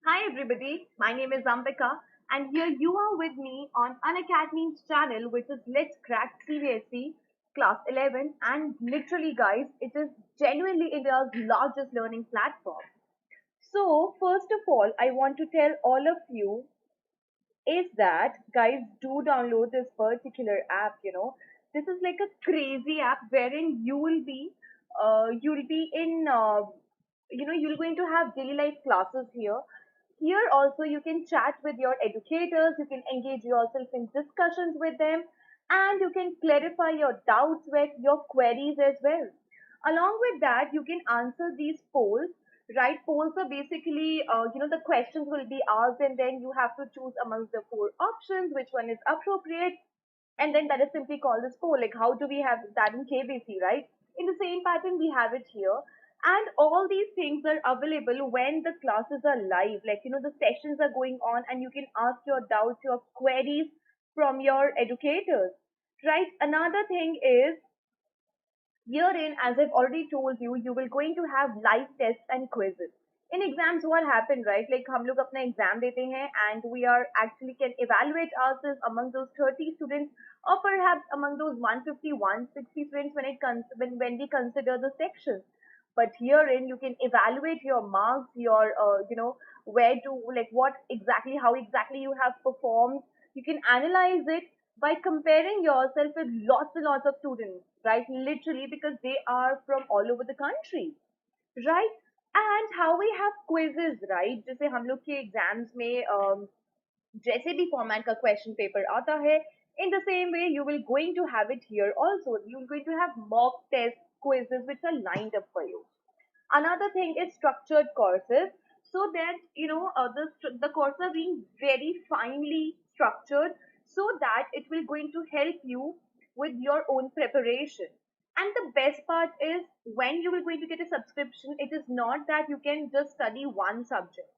Hi everybody, my name is Ambika and here you are with me on Unacademy's channel which is Let's Crack CBSE Class 11 and literally guys, it is genuinely India's largest learning platform. So first of all, I want to tell all of you is that guys do download this particular app. This is like a crazy app wherein you'll be in you're going to have daily life classes here. Here also you can chat with your educators, you can engage yourself in discussions with them, and you can clarify your doubts with your queries as well. Along with that, you can answer these polls, right? Polls are basically, the questions will be asked, and then you have to choose amongst the four options which one is appropriate, and then that is simply called as poll. Like, how do we have that in KBC, right? In the same pattern, we have it here. And all these things are available when the classes are live. Like, the sessions are going on, and you can ask your doubts, your queries from your educators, right? Another thing is, herein, as I've already told you, you will going to have live tests and quizzes. In exams, what happened, right? Like हम लोग अपना exam देते हैं and we are actually can evaluate ourselves among those 30 students or perhaps among those 150, 160 students when we consider the sections. But herein, you can evaluate your marks, your where to like what exactly, how exactly you have performed. You can analyze it by comparing yourself with lots and lots of students, right? Literally, because they are from all over the country, right? And how we have quizzes, right? जैसे हम लोग के exams में जैसे भी format का question paper आता है, in the same way you will going to have it here also. You're going to have mock test quizzes which are lined up for you. Another thing is structured courses, so that the courses are being very finely structured so that it will going to help you with your own preparation. And the best part is when you will going to get a subscription, it is not that you can just study one subject.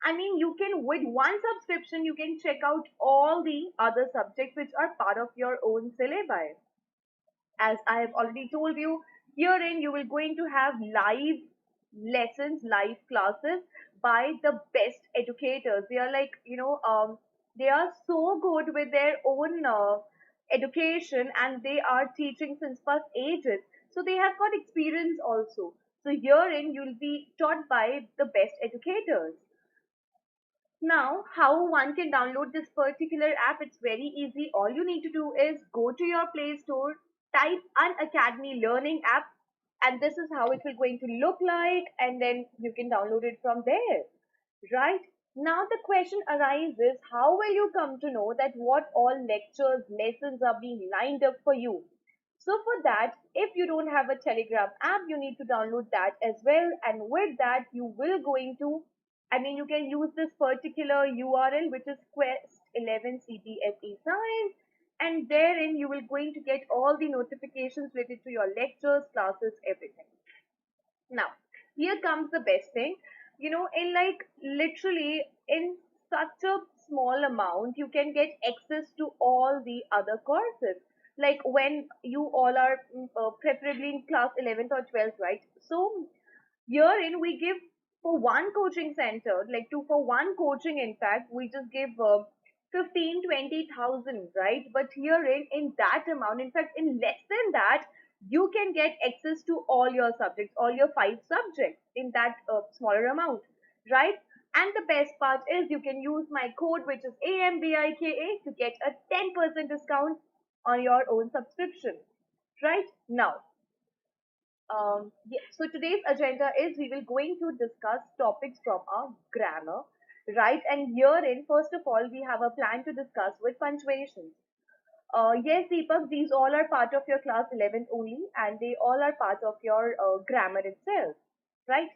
I mean, you can, with one subscription, you can check out all the other subjects which are part of your own syllabi. As I have already told you, herein you will going to have live lessons, live classes by the best educators. They are like, they are so good with their own education and they are teaching since past ages. So they have got experience also. So herein you'll be taught by the best educators. Now, how one can download this particular app, it's very easy. All you need to do is go to your Play Store, type Unacademy Learning app, and this is how it will going to look like, and then you can download it from there, right? Now the question arises, how will you come to know that what all lectures, lessons are being lined up for you? So for that, if you don't have a Telegram app, you need to download that as well. And with that, you will going to, I mean, you can use this particular URL, which is Quest 11 CBSE Science. And therein, you will going to get all the notifications related to your lectures, classes, everything. Now, here comes the best thing. In like literally in such a small amount, you can get access to all the other courses. Like when you all are preferably in class 11th or 12th, right? So herein we give for one coaching center, like to for one coaching, in fact, we just give 15, 20,000, right? But herein in that amount, in fact, in less than that, you can get access to all your subjects, all your five subjects in that smaller amount, right? And the best part is you can use my code, which is AMBIKA, to get a 10% discount on your own subscription, right? Now, yeah, so today's agenda is we will going to discuss topics from our grammar, right? And herein, first of all, we have a plan to discuss with punctuations. Yes, Deepak, these all are part of your class 11th only, and they all are part of your grammar itself, right?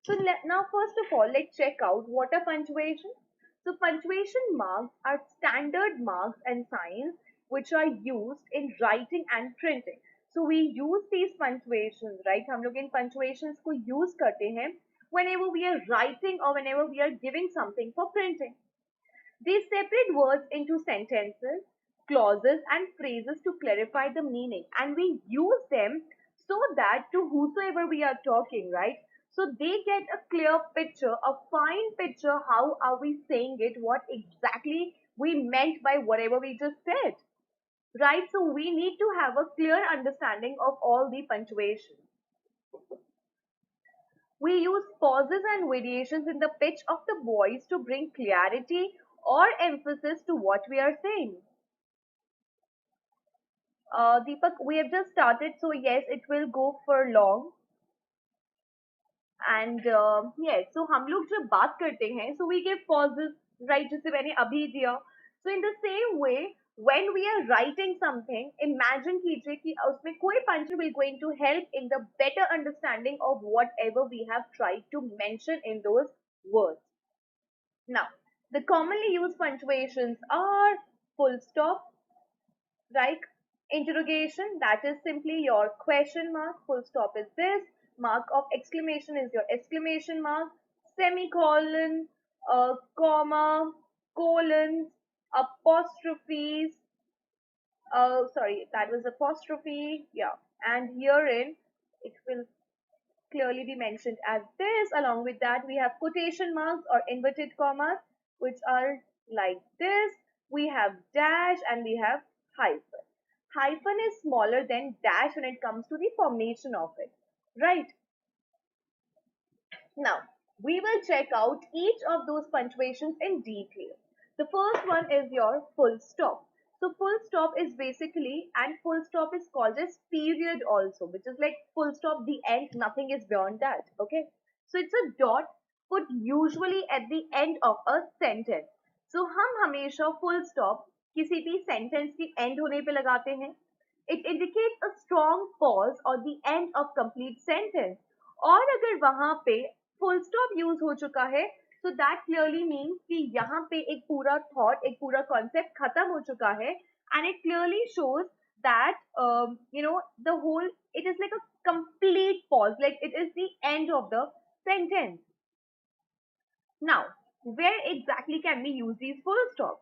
So now, first of all, let's check out what are punctuation. So punctuation marks are standard marks and signs which are used in writing and printing. So we use these punctuations, right? हम लोग इन punctuations को use करते हैं whenever we are writing or whenever we are giving something for printing. They separate words into sentences, clauses, and phrases to clarify the meaning, and we use them so that to whosoever we are talking, right? So they get a clear picture, a fine picture, how are we saying it, what exactly we meant by whatever we just said, right? So we need to have a clear understanding of all the punctuation. We use pauses and variations in the pitch of the voice to bring clarity or emphasis to what we are saying. Deepak, we have just started, so yes, it will go for long. And yes, so हम लोग जब बात करते हैं, so we give pauses, right? जैसे मैंने अभी दिया. So in the same way, when we are writing something, imagine कीजिए कि उसमें कोई punctuation will going to help in the better understanding of whatever we have tried to mention in those words. Now, the commonly used punctuations are full stop, right? Interrogation, that is simply your question mark. Full stop is this. Mark of exclamation is your exclamation mark. Semicolon, comma, colons, apostrophes. Sorry, that was apostrophe. Yeah. And herein, it will clearly be mentioned as this. Along with that, we have quotation marks or inverted commas, which are like this. We have dash and we have hyphen. Hyphen is smaller than dash when it comes to the formation of it, right? Now, we will check out each of those punctuations in detail. The first one is your full stop. So full stop is basically, and full stop is called as period also, which is like full stop, the end, nothing is beyond that, okay? So it's a dot put usually at the end of a sentence. So हम हमेशा full stop किसी भी sentence की end होने पे लगाते हैं. It indicates a strong pause or the end of complete sentence. और अगर वहां पे full stop यूज हो चुका है, so that clearly means कि यहाँ पे एक पूरा thought, एक पूरा concept खत्म हो चुका है, and it clearly shows that the whole, it is like a complete pause, like it is the end of the sentence. Now, where exactly can we use these full stops?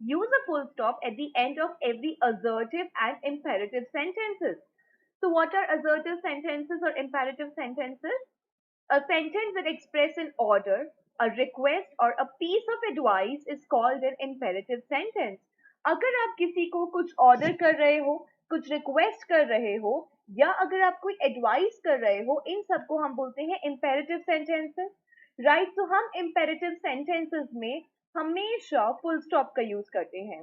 Use a full stop at the end of every assertive and imperative sentences. So what are assertive sentences or imperative sentences? A sentence that expresses an order, a request or a piece of advice is called an imperative sentence. अगर आप किसी को कुछ order कर रहे हो, कुछ request कर रहे हो, या अगर आप कोई advice कर रहे हो, इन सबको हम बोलते हैं imperative sentences, right? So हम imperative sentences में हमेशा full stop का use करते हैं.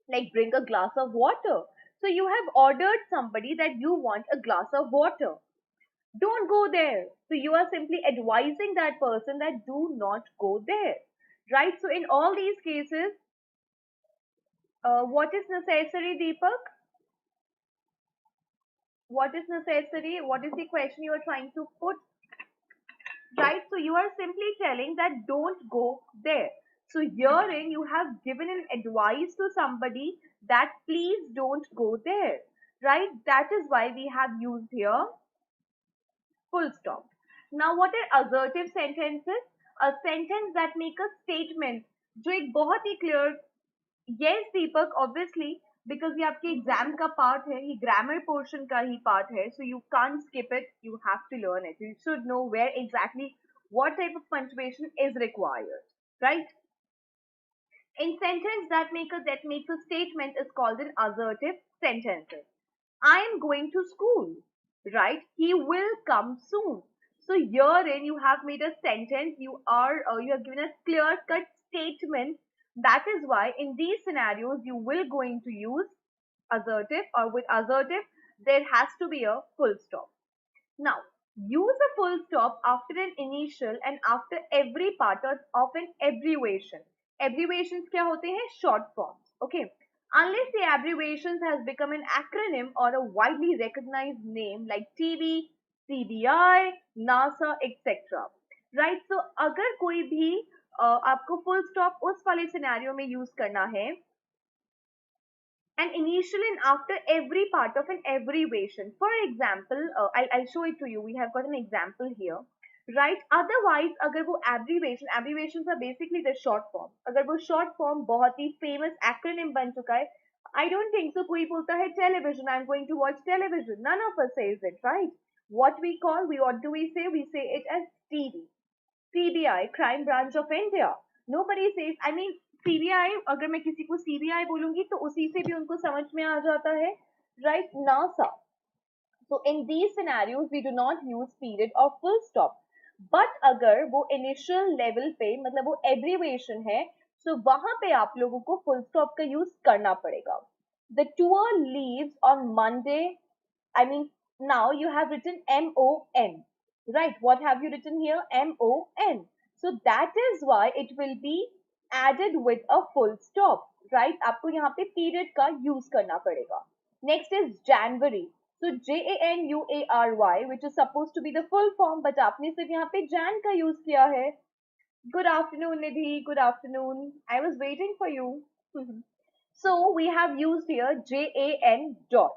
Like bring a glass of water. So you have ordered somebody that you want a glass of water. Don't go there. So you are simply advising that person that do not go there, right? So in all these cases, what is necessary, Deepak? What is necessary? What is the question you are trying to put? Right? So you are simply telling that don't go there. So herein you have given an advice to somebody that please don't go there, right? That is why we have used here full stop. Now what are assertive sentences? A sentence that make a statement जो एक बहुत ही clear. Yes, Deepak, obviously, because ये आपके exam का part है, ये grammar portion का ही part है, so you can't skip it, you have to learn it. You should know where exactly what type of punctuation is required, right? In sentence that makes a statement is called an assertive sentences. I am going to school, right? He will come soon. So herein you have made a sentence. You have given a clear cut statement. That is why in these scenarios you will going to use assertive, or with assertive there has to be a full stop. Now, use a full stop after an initial and after every part of an abbreviation. Abbreviations क्या होते हैं? Short forms. Okay. Unless the abbreviations has become an acronym or a widely recognized name like TV, CBI, NASA, etc. Right? So अगर कोई भी आपको full stop उस वाले scenario में use करना है, an initial and after every part of an abbreviation. For example, I'll show it to you. We have got an example here, right? Otherwise, अगर वो abbreviations are basically the short form. अगर वो short form बहुत ही famous acronym बन चुका है, I don't think so. कोई बोलता है television, I'm going to watch television. None of us says it, right? What do we say? We say it as TB. CBI, Crime Branch of India. Nobody says, I mean, CBI, अगर मैं किसी को CBI बोलूंगी तो उसी से भी उनको समझ में आ जाता है, right? NASA. So in these scenarios, we do not use period or full stop. But अगर वो initial level पे मतलब वो abbreviation है, so वहां पे आप लोगों को full stop का use करना पड़ेगा. The tour leaves on Monday. I mean, now you have written MON, right? What have you written here? MON. So that is why it will be added with a full stop, right? आपको यहाँ पे period का use करना पड़ेगा. Next is January. So January, which is supposed to be the full form, but आपने सिर्फ यहाँ पे Jan का use किया है. Good afternoon, Nidhi. Good afternoon. I was waiting for you. So we have used here JAN dot.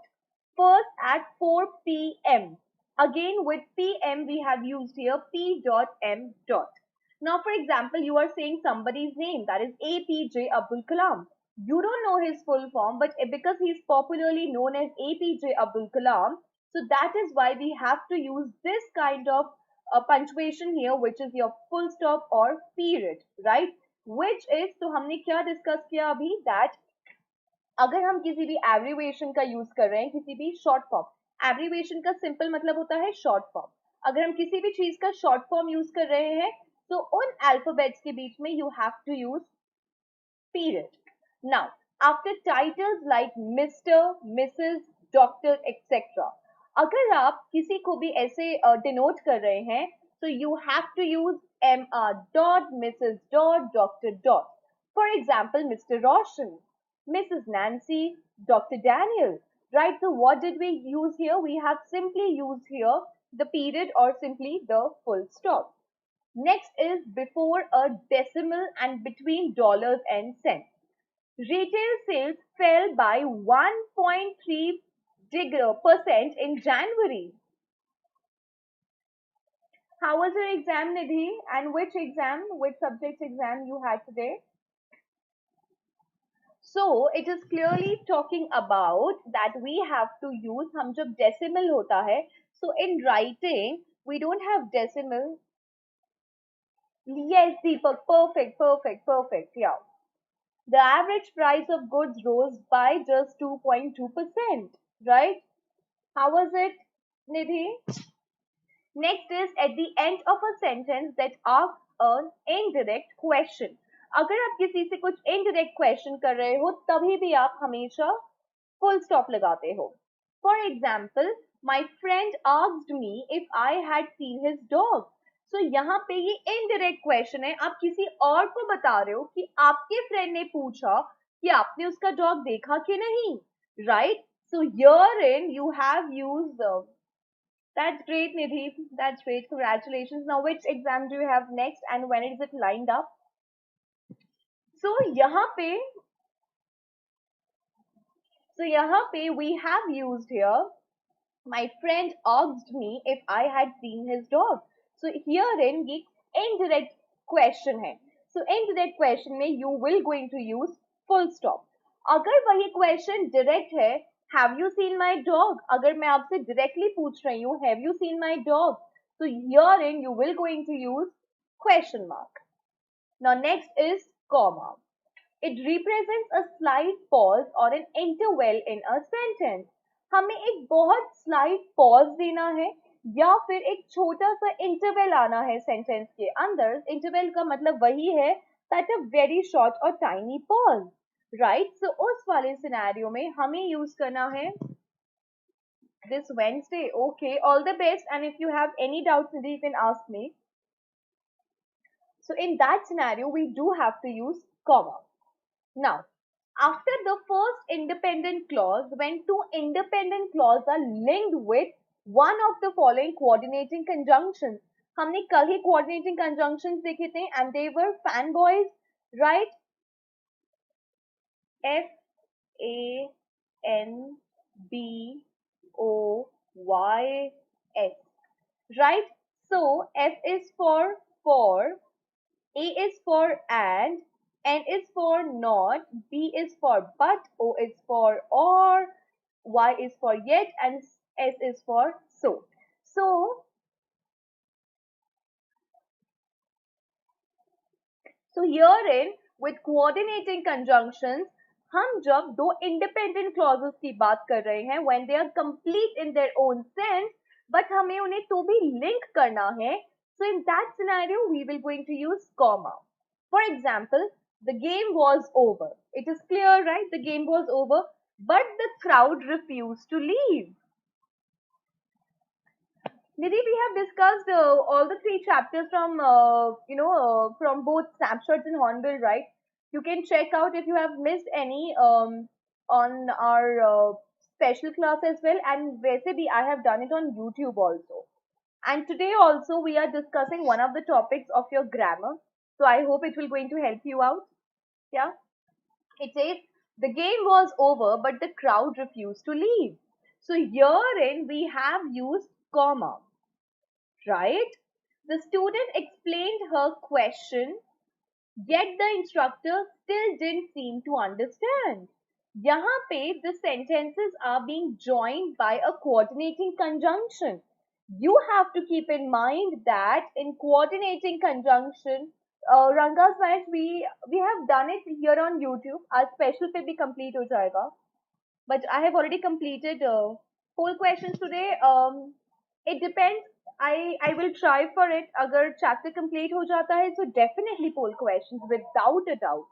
First at 4 p.m. Again with PM we have used here P dot M dot. Now for example, you are saying somebody's name, that is APJ Abdul Kalam. You don't know his full form, but because he is popularly known as APJ Abdul Kalam, so that is why we have to use this kind of punctuation here, which is your full stop or period, right? Which is, तो हमने क्या discuss किया अभी, that अगर हम किसी भी abbreviation का यूज कर रहे हैं, किसी भी शॉर्ट फॉर्म, एब्रीवेशन का सिंपल मतलब होता है शॉर्ट फॉर्म. अगर हम किसी भी चीज का शॉर्ट फॉर्म यूज कर रहे हैं, तो उन अल्फाबेट्स के बीच में you have to use period. Now, after titles like Mr, Mrs, Doctor, etc. अगर आप किसी को भी ऐसे डिनोट कर रहे हैं, so you have to use Mr dot, Mrs dot, Doctor dot. For example, Mr Roshan, Mrs Nancy, Dr Daniel, right? So what did we use here? We have simply used here the period or simply the full stop. Next is before a decimal and between dollars and cents. Retail sales fell by 1.3% in January. How was your exam, Nidhi? And which subject exam you had today? So it is clearly talking about that we have to use, हम जब decimal होता है, so in writing we don't have decimal. Yes, Deepak, perfect, yeah. The average price of goods rose by just 2.2%, right? How was it, Nidhi? Next is at the end of a sentence that asks an indirect question. अगर आप किसी से कुछ indirect question कर रहे हो, तभी भी आप हमेशा full stop लगाते हो. For example, my friend asked me if I had seen his dog. So यहाँ पे ये indirect question है, आप किसी और को बता रहे हो कि आपके friend ने पूछा कि आपने उसका dog देखा कि नहीं, right? So herein you have used that's great, Nidhi. That's great. Congratulations. Now, which exam do you have next and when is it lined up? So, यहाँ पे we have used here, my friend asked me if I had seen his dog. So, herein ये indirect question है. So, indirect question में you will going to use full stop. अगर वही question direct है, have you seen my dog? अगर मैं आपसे directly पूछ रही हूँ, have you seen my dog? So herein you will going to use question mark. Now next is comma. It represents a slight pause or an interval in a sentence. हमें एक बहुत slight pause देना है या फिर एक छोटा सा interval आना है sentence के अंदर. Interval का मतलब वही है that a very short or tiny pause. Right? So उस वाले scenario में हमें use करना है this Wednesday. Okay, all the best. And if you have any doubts, you can ask me. So in that scenario, we do have to use comma. Now, after the first independent clause, when two independent clauses are linked with one of the following coordinating conjunctions, हमने कल ही coordinating conjunctions देखे थे and they were fanboys, right? FANBOYS, right? So F is for, A is for and, N is for not, B is for but, O is for or, Y is for yet, and S is for so. So, so herein with coordinating conjunctions, हम जब दो independent clauses की बात कर रहे हैं when they are complete in their own sense, but हमें उन्हें तो भी link करना है. So in that scenario, we will going to use comma. For example, the game was over. It is clear, right? The game was over, but the crowd refused to leave. Nidhi, we have discussed all the three chapters from from both snapshots and hornbill, right? You can check out if you have missed any on our special class as well. And वैसे भी I have done it on YouTube also. And today also we are discussing one of the topics of your grammar. So I hope it will going to help you out. Yeah. It says the game was over, but the crowd refused to leave. So herein we have used comma, right? The student explained her question, yet the instructor still didn't seem to understand. यहाँ पे the sentences are being joined by a coordinating conjunction. You have to keep in mind that in coordinating conjunction, Ranga's match we have done it here on YouTube. Our special पे भी complete हो जाएगा. But I have already completed poll questions today. It depends. I will try for it. अगर chapter complete हो जाता है, so definitely poll questions without a doubt.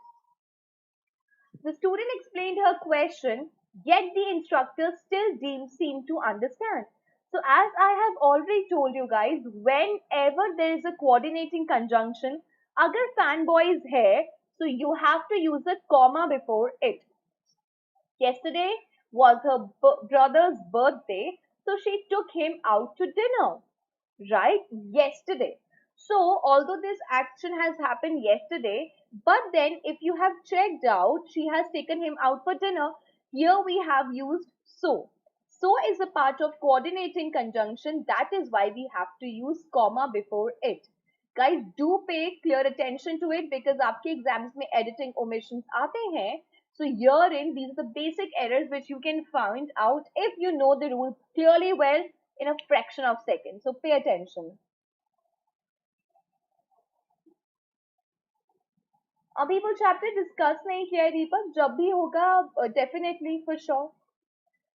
The student explained her question, yet the instructor still didn't seem to understand. So as I have already told you guys, whenever there is a coordinating conjunction, अगर fanboy is here, so you have to use a comma before it. Yesterday was her brother's birthday, so she took him out to dinner. Right? Yesterday. So, although this action has happened yesterday, but then if you have checked out, she has taken him out for dinner. Here we have used so. So is a part of coordinating conjunction. That is why we have to use comma before it. Guys, do pay clear attention to it because आपके exams में editing omissions आते हैं. So herein, these are the basic errors which you can find out if you know the rules clearly well in a fraction of seconds. So pay attention. अभी वो chapter discuss नहीं किया है दीपक, जब भी होगा definitely for sure.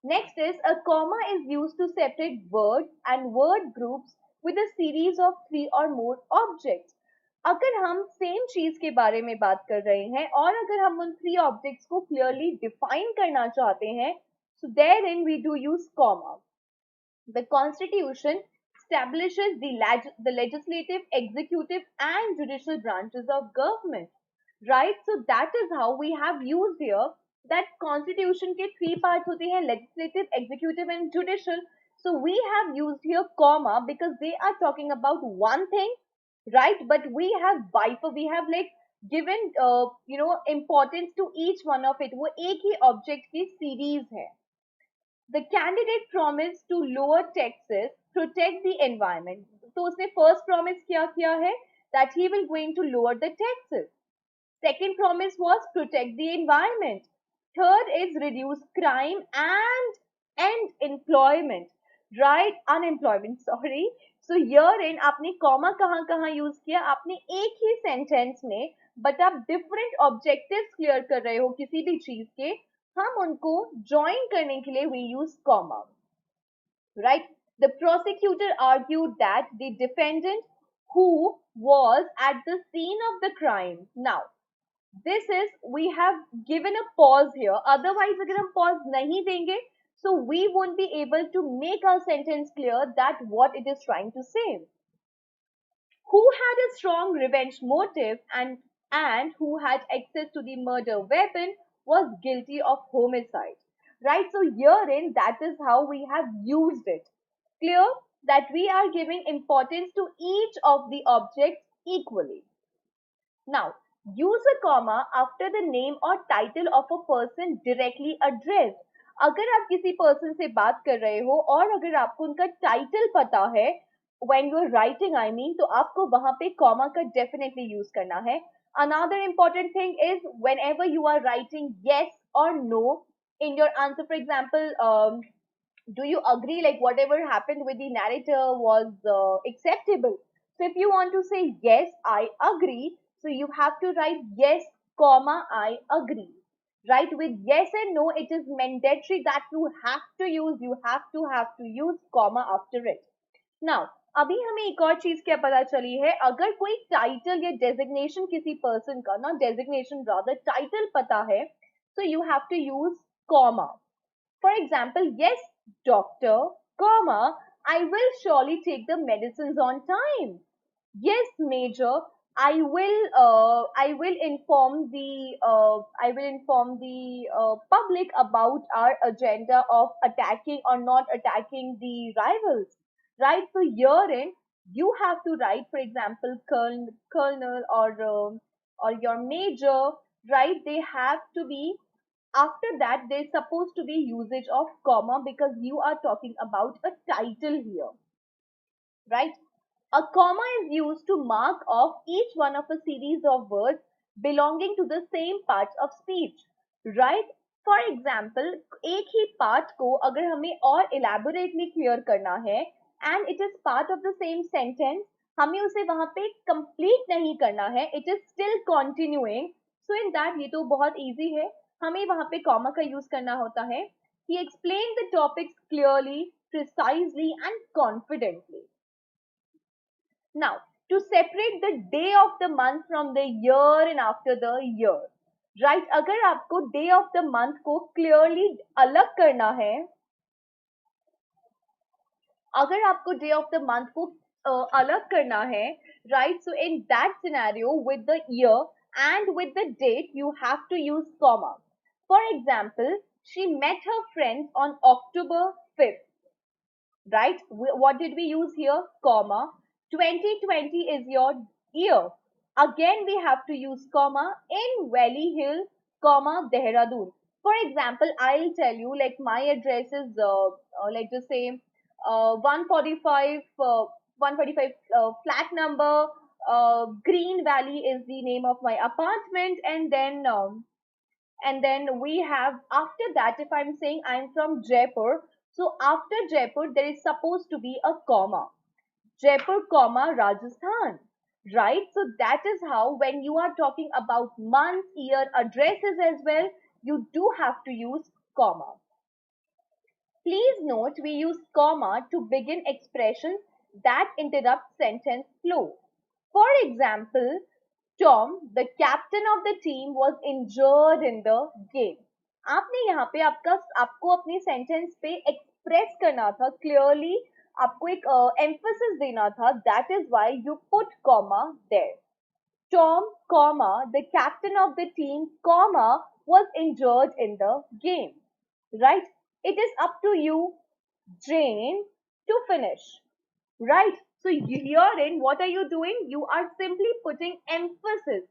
Next is a comma is used to separate words and word groups with a series of three or more objects. अगर हम सेम चीज के बारे में बात कर रहे हैं और अगर हम उन थ्री ऑब्जेक्ट्स को क्लियरली डिफाइन करना चाहते हैं, so therein we do use comma. The Constitution establishes the legislative, executive, and judicial branches of government. Right? So that is how we have used here that Constitution के three parts होते हैं, legislative, executive, and judicial. So we have used here comma because they are talking about one thing, right? But we have like given importance to each one of it. वो एक ही object की series है. The candidate promised to lower taxes, protect the environment. तो उसने first promise क्या किया है that he will going to lower the taxes. Second promise was protect the environment. Third is reduce crime and end employment. Right? Unemployment, sorry. So herein आपने comma कहाँ कहाँ use किया? आपने एक ही sentence में but आप different objectives clear कर रहे हो किसी भी चीज के, हम उनको join करने के लिए we use comma. Right? The prosecutor argued that the defendant who was at the scene of the crime. Now, this is we have given a pause here. Otherwise, अगर हम pause नहीं देंगे, so we won't be able to make our sentence clear that what it is trying to say. Who had a strong revenge motive and who had access to the murder weapon was guilty of homicide. Right? So herein, that is how we have used it. Clear that we are giving importance to each of the objects equally. Now, use a comma after the name or title of a person directly addressed. अगर आप किसी person से बात कर रहे हो और अगर आपको उनका title पता है, when you are writing I mean, तो आपको वहां पे comma का definitely use करना है. Another important thing is whenever you are writing yes or no in your answer, for example, Do you agree, like whatever happened with the narrator was acceptable? So if you want to say yes, I agree, so you have to write yes comma I agree. Right? With yes and no, it is mandatory that you have to use comma after it. Now, अभी हमें एक और चीज क्या पता चली है, अगर कोई टाइटल या डेजिग्नेशन किसी पर्सन का, नॉट डेजिग्नेशन रादर टाइटल पता है, so you have to use comma. For example, yes, doctor, comma, I will surely take the medicines on time. Yes, major, I will inform the public about our agenda of attacking or not attacking the rivals. Right? So herein, you have to write, for example, colonel or your major. Right? They have to be, after that there's supposed to be usage of comma because you are talking about a title here, right? A comma is used to mark off each one of a series of words belonging to the same parts of speech, right? For example, एक ही part को अगर हमें और elaborately clear करना है and it is part of the same sentence, हमें उसे वहां पे complete नहीं करना है, it is still continuing, so in that ये तो बहुत easy है, हमें वहां पे comma का use करना होता है. He explained the topics clearly, precisely and confidently. Now, to separate the day of the month from the year and after the year, right? अगर आपको day of the month को clearly अलग करना है, अगर आपको day of the month को अलग करना है, right? So in that scenario, with the year and with the date, you have to use comma. For example, she met her friends on October 5th. Right? What did we use here? Comma. 2020 is your year. Again, we have to use comma in Valley Hill, comma Dehradun. For example, I'll tell you, like my address is, let's just say, 145, 145 flat number. Green Valley is the name of my apartment, and then we have, after that, if I'm saying I'm from Jaipur, so after Jaipur there is supposed to be a comma, Jaipur comma Rajasthan, right? So that is how, when you are talking about month, year, addresses as well, you do have to use comma. Please note, we use comma to begin expressions that interrupt sentence flow. For example, Tom, the captain of the team, was injured in the game. आपने यहाँ पे आपको अपनी sentence पे express करना था clearly, आपको एक एम्फेसिस देना था, that is why you put comma there. Tom, comma, the captain of the team, comma, was injured in the game. Right? It is up to you, Jane, to finish. Right? So herein, what are you doing? You are simply putting emphasis.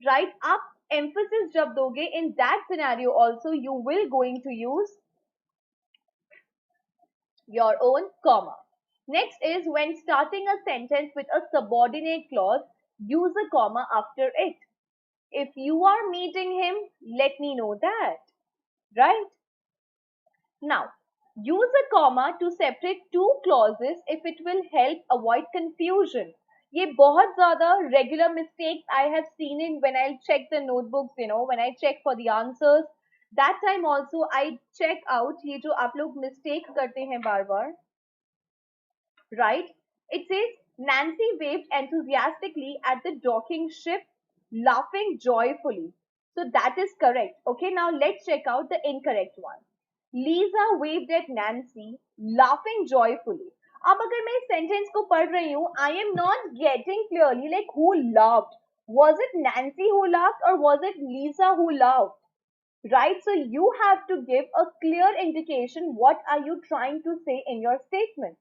Right? Up emphasis jab doge, in that scenario also you will going to use your own comma. Next is, when starting a sentence with a subordinate clause, use a comma after it. If you are meeting him, let me know that. Right? Now, use a comma to separate two clauses if it will help avoid confusion. ये बहुत ज़्यादा regular mistakes I have seen in when I check the notebooks, when I check for the answers. That time also I check out ये जो आप लोग mistakes करते हैं बार बार. Right? It says, Nancy waved enthusiastically at the docking ship, laughing joyfully. So that is correct. Okay, now let's check out the incorrect one. Lisa waved at Nancy, laughing joyfully. अब अगर मैं इस sentence को पढ़ रही हूँ, I am not getting clearly like who laughed. Was it Nancy who laughed or was it Lisa who laughed? Right? So you have to give a clear indication what are you trying to say in your statement.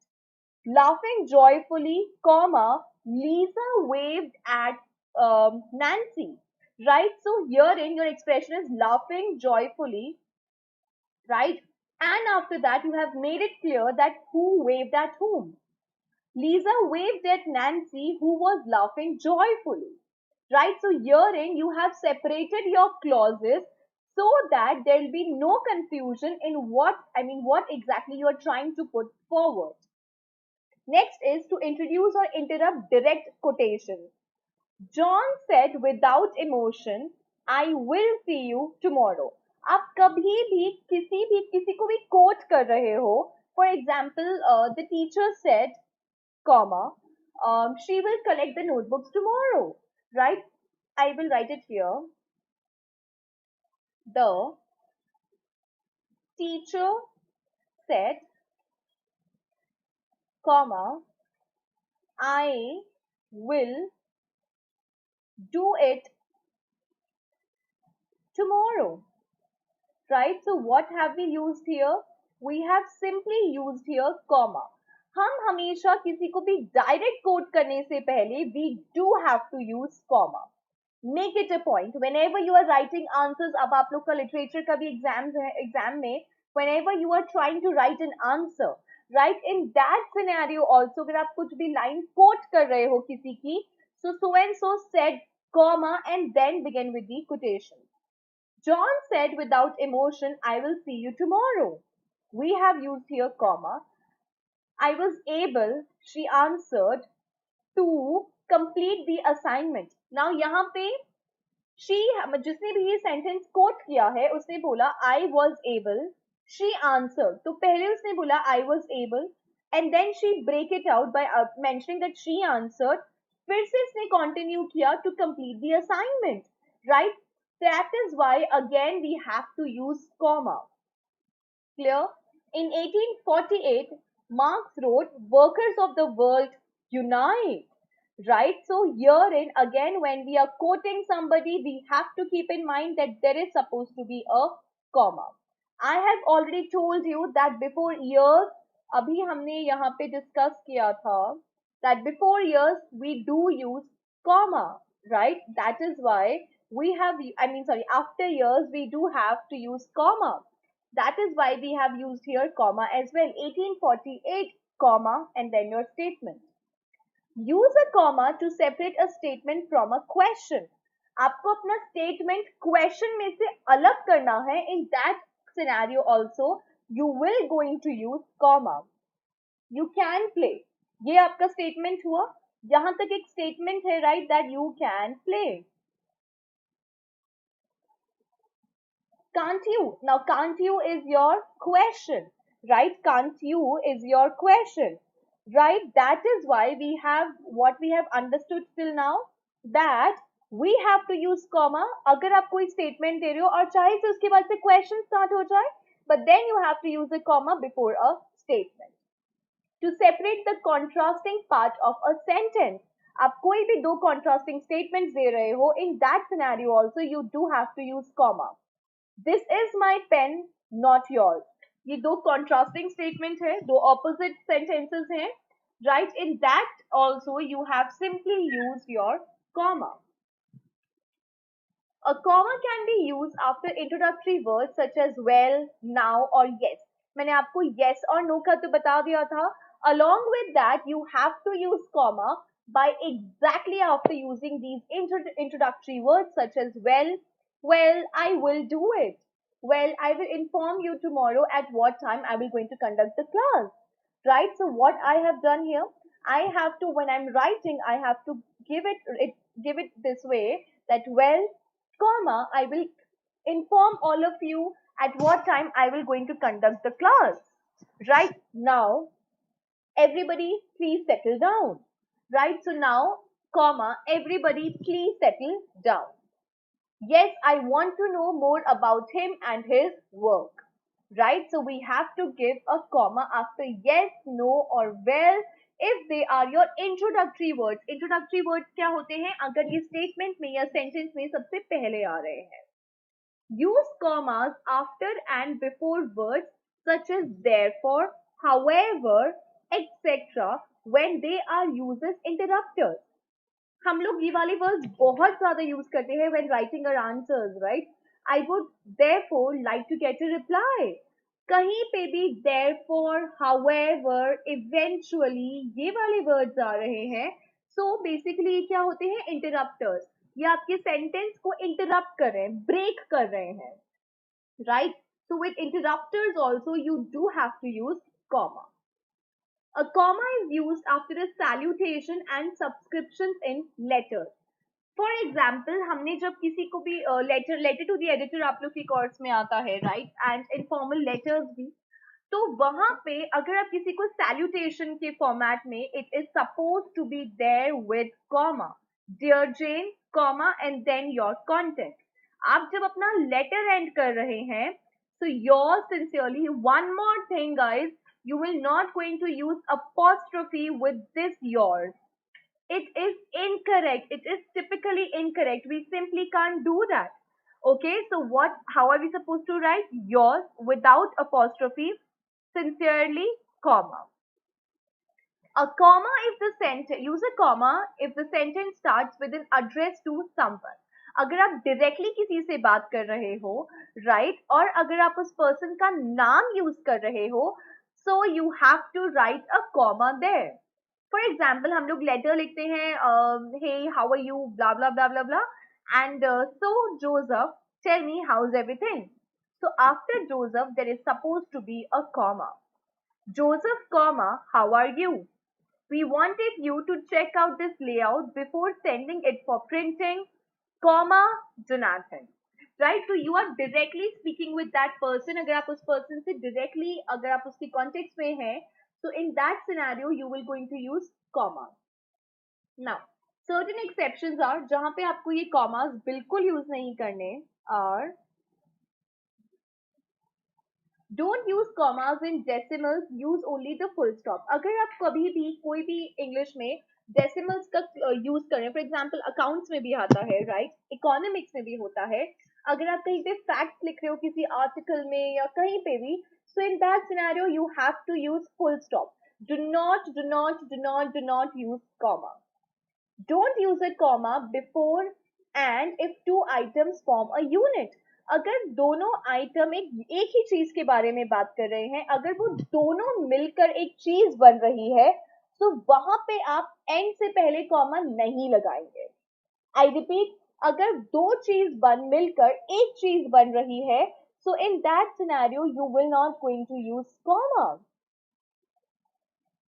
Laughing joyfully, comma, Lisa waved at Nancy. Right? So herein your expression is laughing joyfully, right? And after that, you have made it clear that who waved at whom. Lisa waved at Nancy, who was laughing joyfully, right? So herein, you have separated your clauses so that there will be no confusion in what exactly you are trying to put forward. Next is to introduce or interrupt direct quotation. John said without emotion, I will see you tomorrow. आप कभी भी किसी को भी quote कर रहे हो. For example, the teacher said, comma, she will collect the notebooks tomorrow. Right? I will write it here. The teacher said, comma, I will do it tomorrow. Right? So what have we used here? We have simply used here comma. हम हमेशा किसी को भी direct quote करने से पहले we do have to use comma. Make it a point. Whenever you are writing answers, अब आप लोग का literature का भी exam में, whenever you are trying to write an answer, right, in that scenario also, अगर आप कुछ भी line quote कर रहे हो किसी की, so and so said, comma, and then begin with the quotation. John said without emotion, I will see you tomorrow. We have used here comma. I was able, she answered, to complete the assignment. Now यहाँ पे she जिसने भी ये sentence quote किया है उसने बोला I was able, she answered. तो पहले उसने बोला I was able and then she break it out by mentioning that she answered. फिर से इसने continue किया to complete the assignment. Right? That is why again we have to use comma. Clear? In 1848, Marx wrote, Workers of the world unite. Right? So herein again when we are quoting somebody, we have to keep in mind that there is supposed to be a comma. I have already told you that before years, अभी हमने यहाँ पे discuss किया था that before years we do use comma, right? That is why we have, after years we do have to use comma. That is why we have used here comma as well. 1848, comma, and then your statement. Use a comma to separate a statement from a question. आपको अपना statement question में से अलग करना है. In that scenario also, you will going to use comma. You can play. ये आपका statement हुआ. जहां तक एक statement है, right, that you can play. Can't you? Now, can't you is your question, right? Can't you is your question, right? That is why we have what we have understood till now, that we have to use comma. अगर आप कोई statement दे रहे हो और चाहे तो उसके बाद से question start हो जाए, but then you have to use a comma before a statement to separate the contrasting part of a sentence. आप कोई भी दो contrasting statements दे रहे हो, in that scenario also you do have to use comma. This is my pen, not yours. ये दो contrasting statement है, दो opposite sentences हैं, right? In that also you have simply used your comma. A comma can be used after introductory words such as well, now or yes. मैंने आपको yes और no का तो बता दिया था. Along with that, you have to use comma by exactly after using these introductory words such as well, I will do it. Well, I will inform you tomorrow at what time I will going to conduct the class. Right? So what I have done here, I have to, when I'm writing, I have to give it this way that well, comma, I will inform all of you at what time I will going to conduct the class. Right? Now, everybody please settle down. Right? So now, comma, everybody please settle down. Yes, I want to know more about him and his work. Right? So we have to give a comma after yes, no or well if they are your introductory words. Introductory words क्या होते हैं? अगर ये statement में या sentence में सबसे पहले आ रहे हैं. Use commas after and before words such as therefore, however, etc. when they are used as interrupters. हम लोग ये वाले वर्ड्स बहुत ज्यादा यूज करते हैं when writing our answers, right? I would therefore like to get a reply. कहीं पे भी therefore, however, eventually ये वाले वर्ड्स आ रहे हैं. So basically ये क्या होते हैं? Interrupters. ये आपके सेंटेंस को इंटरप्ट कर रहे हैं, ब्रेक कर रहे हैं. right? So with interrupters also, you do have to use comma. A comma is used after a salutation and subscriptions in letters. For example हमने जब किसी को भी letter letter to the editor आप लोग के कोर्स में आता है, राइट, एंड इनफॉर्मल लेटर्स भी, तो वहां पे अगर आप किसी को सैल्यूटेशन के फॉर्मेट में, it is suppose to be there with comma, dear Jane comma and then your content. आप जब अपना लेटर एंड कर रहे हैं, so yours sincerely, one more thing guys, you will not going to use apostrophe with this yours. It is incorrect. It is typically incorrect. We simply can't do that. Okay, so what, how are we supposed to write? Yours without apostrophe, sincerely, comma. A comma if the sentence, use a comma if the sentence starts with an address to someone. अगर आप directly किसी से बात कर रहे हो, right, और अगर आप उस पर्सन का नाम यूज कर रहे हो, so you have to write a comma there. For example हम लोग लेटर लिखते हैं, hey how are you blah blah blah blah blah, and so Joseph tell me how is everything. So after Joseph there is supposed to be a comma. Joseph comma how are you? We wanted you to check out this layout before sending it for printing, comma Jonathan. Right, so you are directly speaking with that person. अगर आप उस person से directly, अगर आप उसके context में हैं, so in that scenario you will going to use comma. Now certain exceptions are जहाँ पे आपको ये commas बिल्कुल use नहीं करने, और don't use commas in decimals, use only the full stop. अगर आप कभी भी कोई भी इंग्लिश में डेसिमल्स का यूज करें, फॉर एग्जांपल अकाउंट्स में भी आता है, राइट, इकोनॉमिक्स में भी होता है, अगर आप कहीं पे फैक्ट्स लिख रहे हो किसी आर्टिकल में या कहीं पे भी, so in that scenario you have to use full stop. Do not use comma. Don't use a comma before and if two items form a unit. अगर दोनों आइटम एक ही चीज के बारे में बात कर रहे हैं, अगर वो दोनों मिलकर एक चीज बन रही है, तो वहां पे आप एंड से पहले कॉमा नहीं लगाएंगे. आई रिपीट, अगर दो चीज मिलकर एक चीज बन रही है, so in that scenario you will not going to use comma.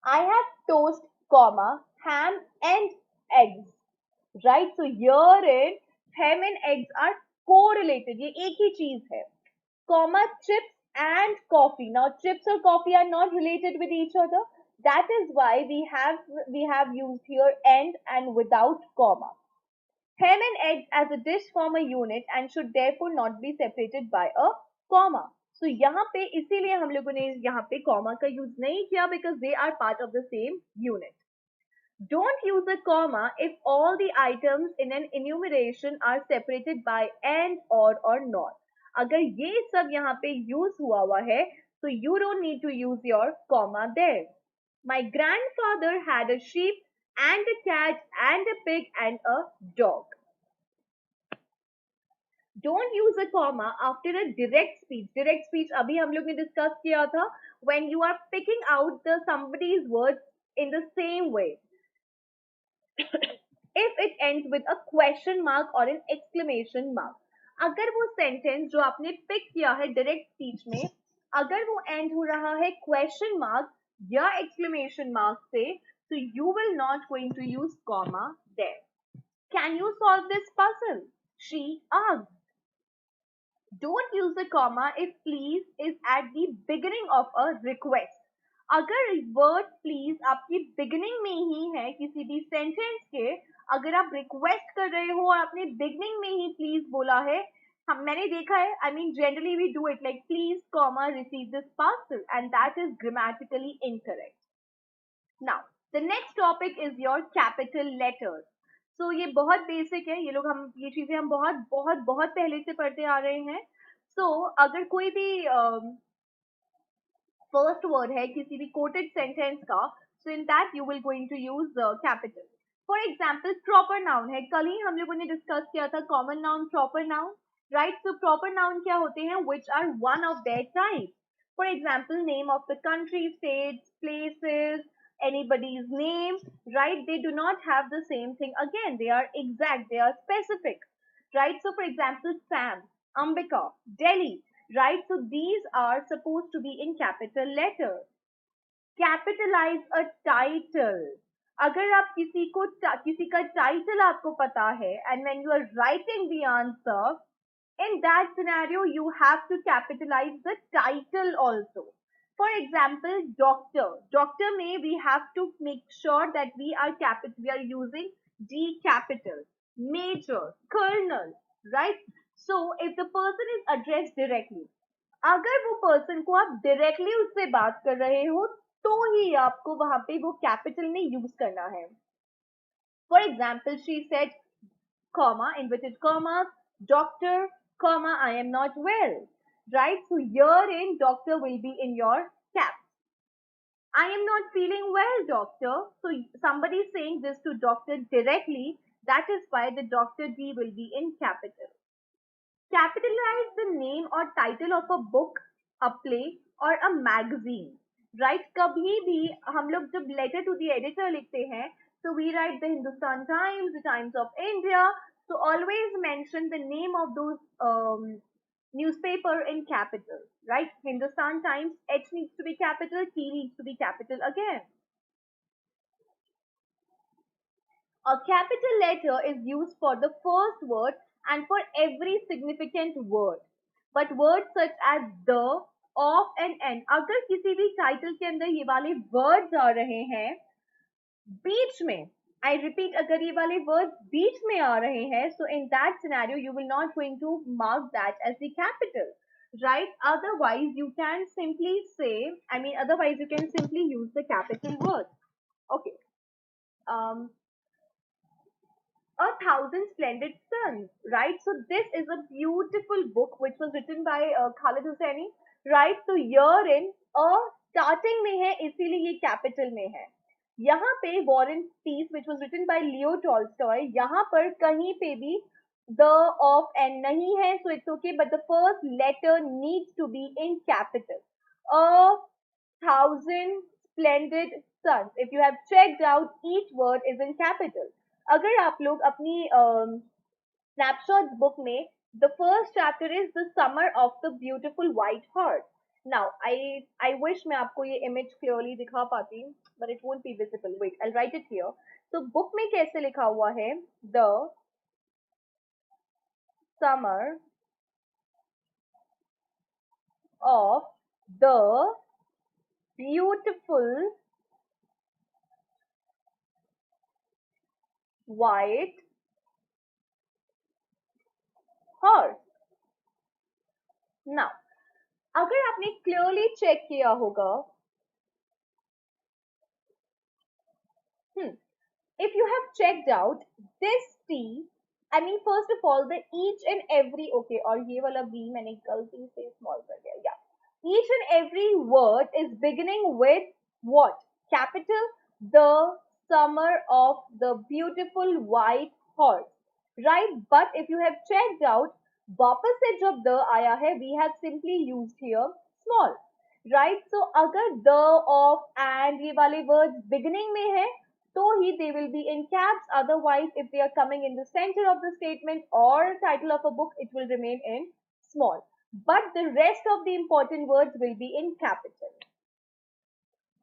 I have toast, comma, ham and eggs. Right, so herein ham and eggs are correlated, ये एक ही चीज है. Comma, chips and coffee. Now chips or coffee are not related with each other. That is why we have used here and without comma. Ham and eggs as a dish form a unit and should therefore not be separated by a comma. So यहाँ पे इसीलिए हम लोगों ने यहाँ पे comma का use नहीं किया, because they are part of the same unit. Don't use a comma if all the items in an enumeration are separated by and or not. अगर ये सब यहाँ पे use हुआ हुआ है, so you don't need to use your comma there. My grandfather had a sheep and a cat and a pig and a dog. Don't use a comma after a direct speech. Direct speech अभी हम लोग ने discuss किया था, when you are picking out the somebody's words in the same way. If it ends with a question mark or an exclamation mark. अगर वो sentence जो आपने pick किया है direct speech में, अगर वो end हो रहा है question mark या exclamation mark से, so you will not going to use comma there. Can you solve this puzzle? She asked. Don't use a comma if please is at the beginning of a request. अगर word please आपकी beginning में ही है किसी भी sentence के, अगर आप request कर रहे हो और आपने बिगिनिंग में ही प्लीज बोला है, मैंने देखा है, I mean generally we do it like please comma receive this parcel, and that is grammatically incorrect. Now the next topic is your capital letters. So ये बहुत बेसिक है, ये चीजें हम बहुत बहुत बहुत पहले से पढ़ते आ रहे हैं. सो अगर कोई भी फर्स्ट वर्ड है किसी भी कोटेड सेंटेंस का, so in that you will going to use capital. For example proper noun है, कल ही हम लोगों ने डिस्कस किया था common noun, proper noun, right. So proper noun क्या होते हैं? Which are one of their type. For example name of the country, states, places, anybody's name, right? They do not have the same thing again. They are exact, they are specific, right? So for example, Sam, Ambika, Delhi. right? So these are supposed to be in capital letters. Capitalize a title. अगर आप किसी का title आपको पता है and when you are writing the answer, in that scenario you have to capitalize the title also. For example, doctor may we have to make sure that we are using D capital. Major, colonel, right? So if the person is addressed directly, अगर वो person को आप directly उससे बात कर रहे हो तो ही आपको वहां पे वो कैपिटल में यूज करना है. For example she said comma inverted commas doctor comma I am not well, right? So herein doctor will be in your caps. I am not feeling well doctor, so somebody is saying this to doctor directly, that is why the doctor D will be in capital. Capitalize the name or title of a book, a play or a magazine, right? कभी भी हम लोग जब letter to the editor लिखते हैं, so we write the Hindustan Times, the Times of India, so always mention the name of those newspaper in capital, right? Hindustan Times, H needs to be capital, T needs to be capital again. A capital letter is used for the first word and for every significant word. But words such as the, of and an, अगर किसी भी title के अंदर ये वाले words आ रहे हैं बीच में, I repeat, अगर ये वाले words बीच में आ रहे हैं, so in that scenario you will not going to mark that as the capital, right? Otherwise you can simply say, otherwise you can simply use the capital word. Okay. Um, A Thousand Splendid Suns, right? So this is a beautiful book which was written by Khalid Hosseini, right? So herein a starting में है इसीलिए ये capital में है. यहाँ पे War and Peace which was written by Leo Tolstoy, यहाँ पर कहीं पे भी the, of and नहीं है, so it's okay, but the first letter needs to be in capital. A Thousand Splendid Suns. If you have checked out, each word is in capital. अगर आप लोग अपनी स्नैपशॉट बुक में the first chapter is the summer of the beautiful white horse. Now I wish मैं आपको ये image clearly दिखा पाती, but it won't be visible. Wait, I write it here. तो बुक में कैसे लिखा हुआ है? The summer of the beautiful white horse. Now अगर आपने क्लियरली चेक किया होगा, if you have checked out this T, first of all, the each and every, okay, और ये वाला V मैंने गलती से small कर दिया, yeah. Each and every word is beginning with what? Capital. The summer of the beautiful white horse, right? But if you have checked out, वापस से जब the आया है, we have simply used here small, right? So अगर the, of, and ये वाले words beginning में है, so they will be in caps. Otherwise, if they are coming in the center of the statement or title of a book, it will remain in small. But the rest of the important words will be in capital.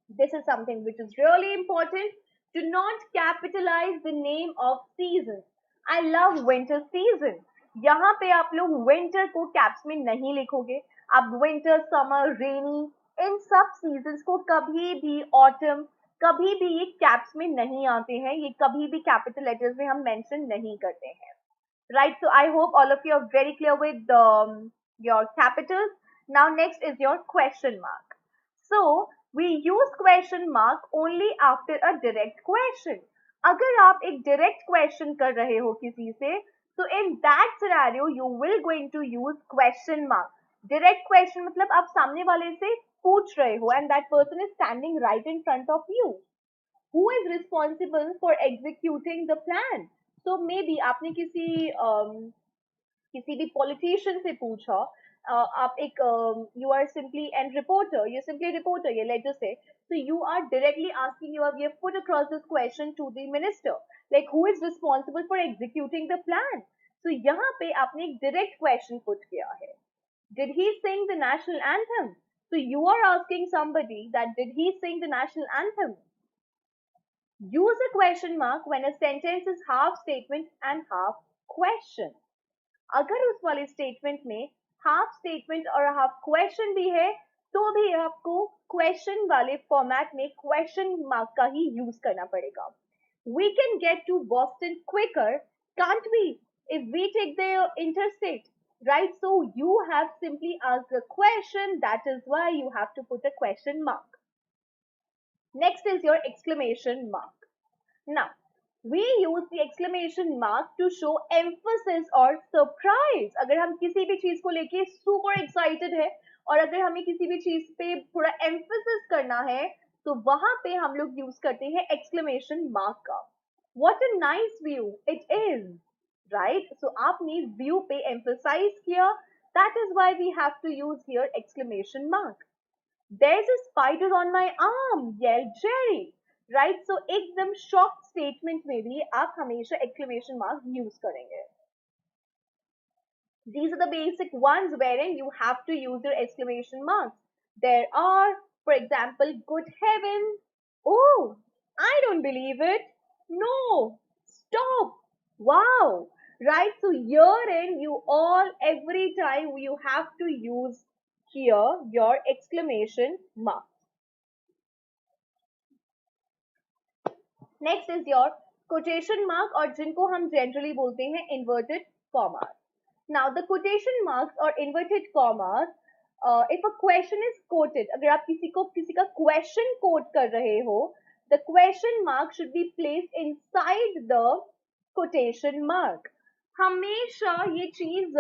This is something which is really important. Do not capitalize the name of seasons. I love winter season. यहाँ पे आप लोग winter को caps में नहीं लिखोगे. आप winter, summer, rainy, इन सब seasons को कभी भी autumn, कभी भी ये caps में नहीं आते हैं. ये कभी भी capital letters में हम mention नहीं करते हैं. Right? So I hope all of you are very clear with your capitals. Now next is your question mark. So we use question mark only after a direct question. अगर आप एक direct question कर रहे हो किसी से, so in that scenario you will going to use question mark. Direct question मतलब आप सामने वाले से पूछ रहे हो and that person is standing right in front of you. Who is responsible for executing the plan? So maybe आपने किसी भी politician से पूछा, आप एक you are simply a reporter, you're simply a reporter, ये let us say, so you are directly asking, you have put across this question to the minister, like who is responsible for executing the plan. So यहाँ पे आपने एक direct question put किया है. Did he sing the national anthem? So you are asking somebody that did he sing the national anthem? Use a question mark when a sentence is half statement and half question. अगर उस वाले statement में half statement और half question भी है तो भी आपको क्वेश्चन वाले फॉर्मेट में क्वेश्चन मार्क का ही यूज करना पड़ेगा. We can get to Boston quicker, can't we, if we take the interstate, right? So you have simply asked a question, that is why you have to put a question mark. Next is your exclamation mark. Now, we use the exclamation mark to show emphasis or surprise. अगर हम किसी भी चीज को लेके super excited है और अगर हमें किसी भी चीज पे थोड़ा emphasis करना है तो वहां पे हम लोग यूज करते हैं exclamation mark का. What a nice view it is, right? So आपने view पे emphasize किया. That is why we have to use here exclamation mark. There's a spider on my arm, yelled Jerry. Right? So एकदम shocked statement में भी आप हमेशा exclamation mark use करेंगे. These are the basic ones wherein you have to use your exclamation marks. There are, for example, good heavens. Oh, I don't believe it. No, stop. Wow. Right? So herein you all, every time you have to use here your exclamation mark. Next is your quotation mark और जिनको हम generally बोलते हैं inverted commas. Now the quotation marks or inverted commas, if a question is quoted, अगर आप किसी का question quote कर रहे हो, the question mark should be placed inside the quotation mark. हमेशा ये चीज,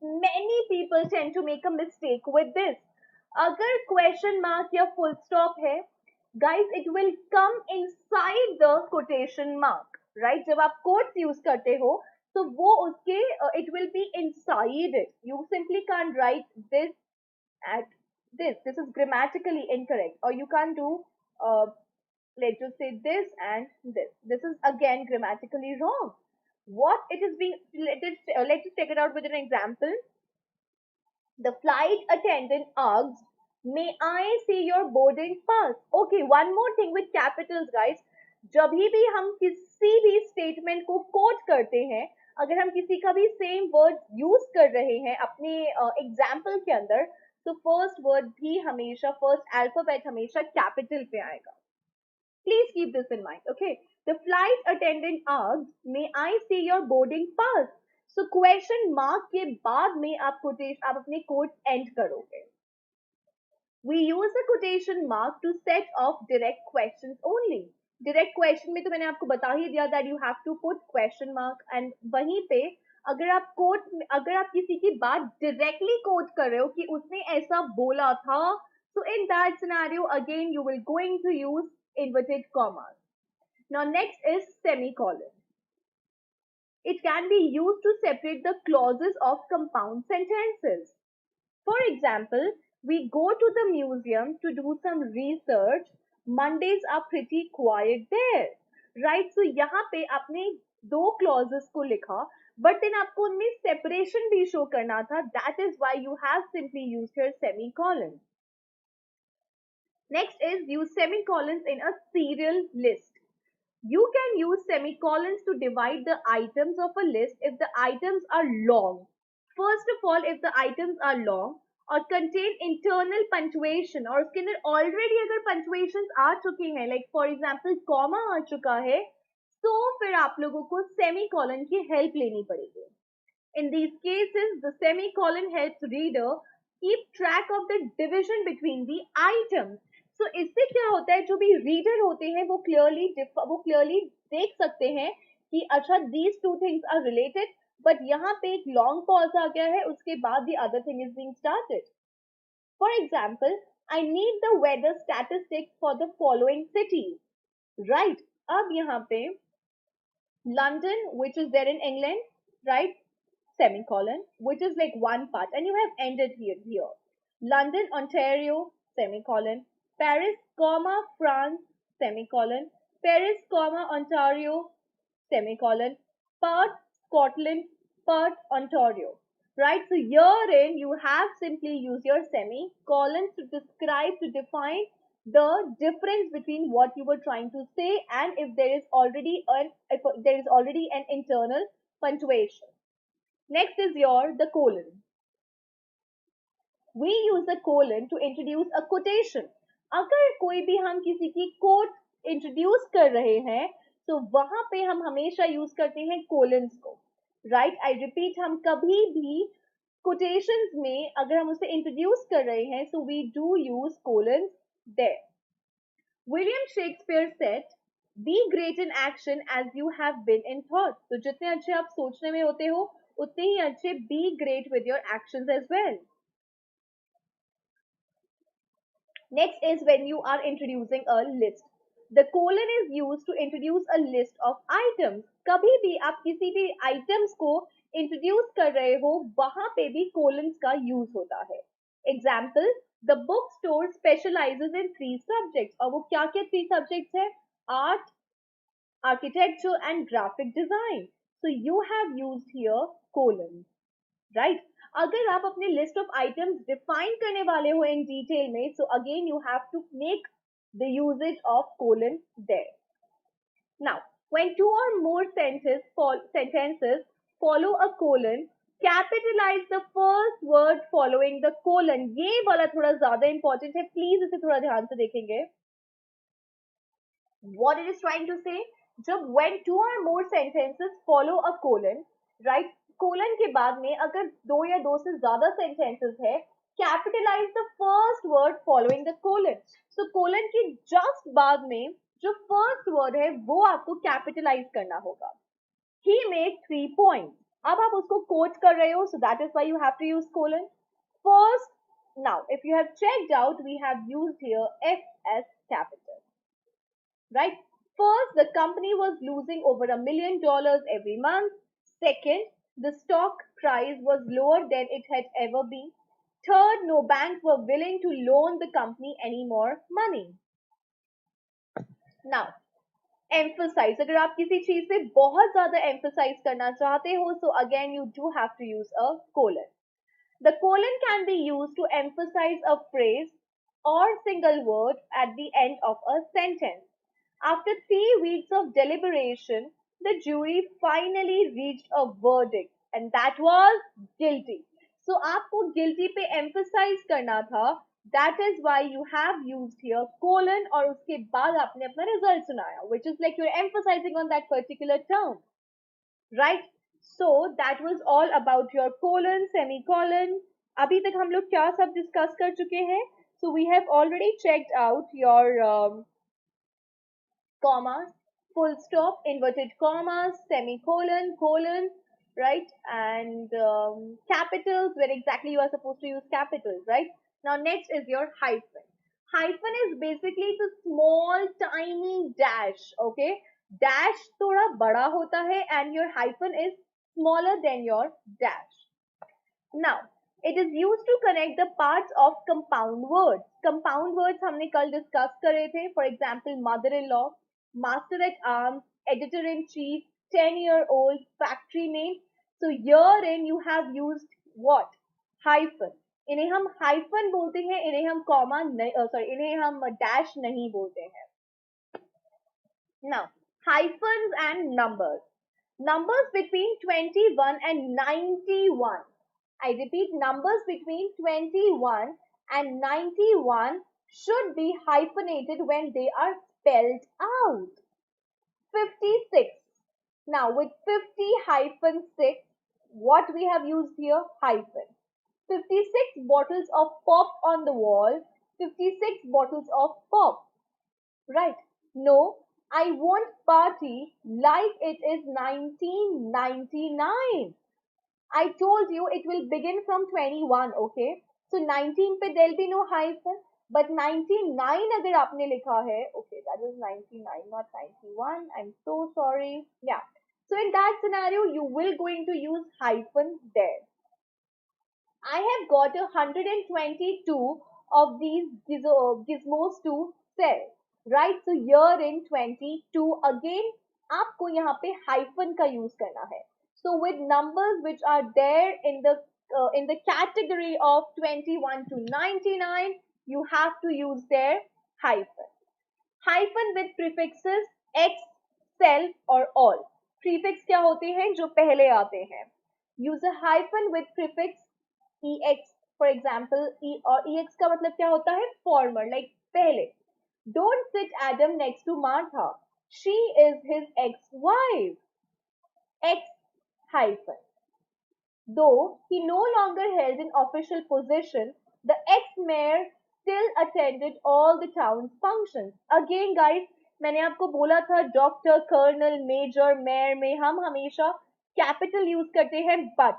many people tend to make a mistake with this. अगर question mark या full stop है, guys, it will come inside the quotation mark, right? जब आप quotes use करते हो तो वो उसके it will be inside it. You simply can't write this at this. This is grammatically incorrect. Or you can't do let's just say this and this. This is again grammatically wrong. What it is being, let's just take it out with an example. The flight attendant asked, may I see your boarding pass? Okay, one more thing with capitals, guys. जब भी हम किसी भी statement को coat करते हैं, अगर हम किसी का भी सेम वर्ड यूज कर रहे हैं अपने एग्जाम्पल के अंदर, तो फर्स्ट वर्ड भी हमेशा, फर्स्ट अल्फाबेट हमेशा कैपिटल पे आएगा. Please keep this in mind, okay? The flight attendant asked, may I see your boarding pass? So question mark के बाद में आप अपने quotes end करोगे. We use a quotation mark to set off direct questions only. Direct question में तो मैंने आपको बता ही दिया that you have to put question mark, and वहीं पे अगर आप किसी की बात directly quote कर रहे हो कि उसने ऐसा बोला था, so in that scenario again you will going to use inverted commas. Now next is semicolon. It can be used to separate the clauses of compound sentences. For example, we go to the museum to do some research. Mondays are pretty quiet there. Right? So यहाँ पे आपने दो clauses को लिखा, but then आपको उनमें separation भी show करना था. That is why you have simply used here semicolon. Next is use semicolons in a serial list. You can use semicolons to divide the items of a list if the items are long. First of all, if the items are long or contain internal punctuation, और उसके अंदर already अगर punctuations आ चुके हैं, like for example comma आ चुका है, तो फिर आप लोगों को semicolon की help लेनी पड़ेगी. In these cases, the semicolon helps reader keep track of the division between the items. So इससे क्या होता है, जो भी रीडर होते हैं वो क्लियरली देख सकते हैं कि अच्छा these two things are related, but यहाँ पे एक long pause आ गया है, उसके बाद the other thing is being started. For example, I need the weather statistics for the following cities. Right? अब यहाँ पे London, which is there in England, right? Semicolon, which is like one part, and you have ended here. London, Ontario, semicolon. Paris, comma, France, semicolon. Paris, comma, Ontario, semicolon. Perth, Scotland, Perth, Ontario. right? So herein you have simply used your semicolons to describe, to define the difference between what you were trying to say and if there is already an internal punctuation. Next is your the colon. We use a colon to introduce a quotation. अगर कोई भी हम किसी की quote introduce कर रहे हैं तो वहां पे हम हमेशा यूज करते हैं colons को, right? I repeat, हम कभी भी quotations में अगर हम उसे introduce कर रहे हैं so we do use colons there. William Shakespeare said, be great in action as you have been in thought. तो जितने अच्छे आप सोचने में होते हो उतने ही अच्छे be great with your actions as well. Next is when you are introducing a list. The colon is used to introduce a list of items. कभी भी आप किसी भी items को introduce कर रहे हो वहां पे भी colons का use होता है. Example, the bookstore specializes in 3 subjects. और वो क्या क्या 3 subjects है? Art, architecture and graphic design. So you have used here colons. Right अगर आप अपने लिस्ट ऑफ आइटम्स डिफाइन करने वाले हो इन डिटेल में so again you have to make the usages of colon there. Now when two और more sentences follow a colon, capitalize the first word following the colon. ये वाला थोड़ा ज्यादा important है, प्लीज इसे थोड़ा ध्यान से देखेंगे. What it is trying to say, जब when two or more sentences follow a colon, right? Colon के बाद में अगर दो या दो से ज्यादा सेंटेंसेस है, capitalize the first word following the colon. So colon के जस्ट बाद में जो फर्स्ट वर्ड है वो आपको कैपिटलाइज करना होगा. He made 3 points. अब आप उसको कोट कर रहे हो, so that is why you have to use colon first. Now if you have checked out, we have used here F S capital, right? First, the company was losing over $1 million every month. Second, the stock price was lower than it had ever been. Third, no banks were willing to loan the company any more money. Now, emphasize. अगर आप किसी चीज पे बहुत ज्यादा emphasize करना चाहते हो, so again you do have to use a colon. The colon can be used to emphasize a phrase or single word at the end of a sentence. After 3 weeks of deliberation, the jury finally reached a verdict, and that was guilty. So आपको guilty पे emphasize करना था. That is why you have used here colon और उसके बाद आपने अपना result सुनाया, which is like you're emphasizing on that particular term, right? So that was all about your colon, semicolon. अभी तक हम लोग क्या सब discuss कर चुके हैं? So we have already checked out your commas, full stop, inverted commas, semicolon, colon, right? And capitals, where exactly you are supposed to use capitals, right? Now next is your hyphen. Hyphen is basically the small tiny dash, okay? Dash थोड़ा बड़ा होता है and your hyphen is smaller than your dash. Now, it is used to connect the parts of compound words. Compound words हमने कल discuss करे थे. For example, mother-in-law, master at arms, editor-in-chief, 10-year-old, factory name. So herein you have used what? Hyphen. इन्हें हम hyphen बोलते हैं, इन्हें हम comma इन्हें हम dash नहीं बोलते हैं. Now, hyphens and numbers. Numbers between 21 and 91. I repeat, numbers between 21 and 91 should be hyphenated when they are spelled out. 56. Now with 50 hyphen 6, what we have used here? Hyphen. 56 bottles of pop on the wall. 56 bottles of pop. Right. No, I won't party like it is 1999. I told you it will begin from 21, okay? So 19 पे there'll be no hyphen, but 99 अगर आपने लिखा है, okay, that is 99, not 91. I'm so sorry. Yeah. So in that scenario, you will going to use hyphen there. I have got 122 of these gizmos to sell, right? So here in 22 again, आपको यहाँ पे hyphen का use करना है. So with numbers which are there in the in the category of 21 to 99, you have to use their hyphen. Hyphen with prefixes x, self or all. Prefix क्या होते हैं जो पहले आते हैं. Use a hyphen with prefix ex. For example, e और ex का मतलब क्या होता है? Former, like पहले. Don't sit Adam next to Martha. She is his ex-wife. X hyphen. Though he no longer held an official position, the ex-mayor still attended all the town's functions. Again, guys, मैंने आपको बोला था doctor, colonel, major, mayor में हम हमेशा capital use करते हैं, but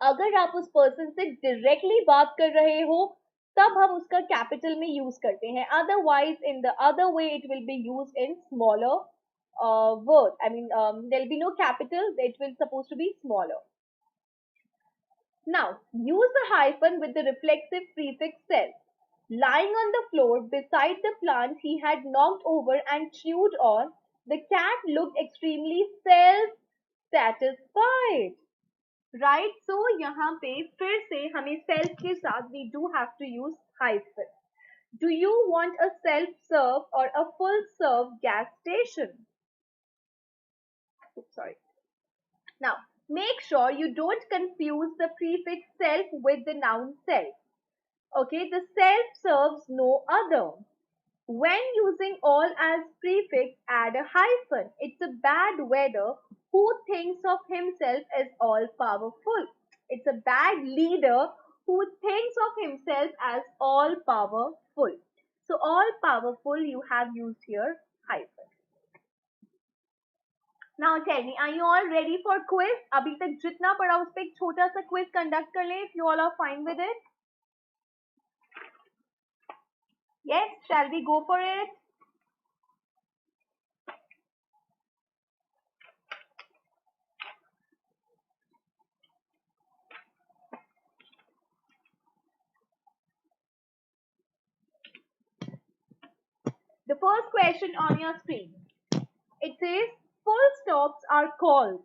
अगर आप उस पर्सन से डायरेक्टली बात कर रहे हो तब हम उसका कैपिटल में यूज करते हैं. Otherwise in the other way it will be used in smaller word. I mean, there will be no capital. It will supposed to be smaller. Now, use the hyphen with the reflexive prefix self. Lying on the floor beside the plant he had knocked over and chewed on, the cat looked extremely self-satisfied. Right? So, यहाँ पे फिर से हमें self के साथ we do have to use hyphen. Do you want a self-serve or a full-serve gas station? Oops, sorry. Now, make sure you don't confuse the prefix self with the noun self. Okay, the self serves no other. When using all as prefix, add a hyphen. It's a bad weather who thinks of himself as all powerful. It's a bad leader who thinks of himself as all powerful. So all powerful you have used here hyphen. Now tell me, are you all ready for quiz? अभी तक जितना पढ़ा उस पे एक छोटा सा quiz conduct कर लें, if you all are fine with it. Yes, shall we go for it? The first question on your screen. It says full stops are called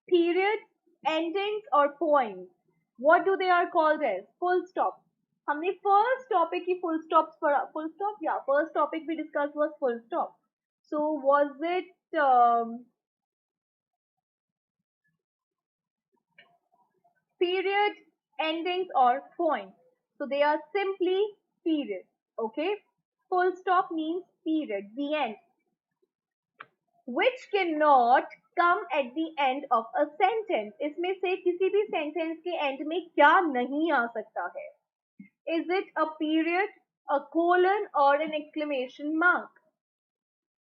periods, endings or points. What do they are called as? Full stop. हमने first topic की full stops पढ़ा. Full stop? Yeah, first topic we discussed was full stop. So was it period, endings or points? So they are simply periods. Okay? Full stop means period, the end. Which cannot come at the end of a sentence. इसमें से किसी भी sentence के end में क्या नहीं आ सकता है? Is it a period, a colon or an exclamation mark?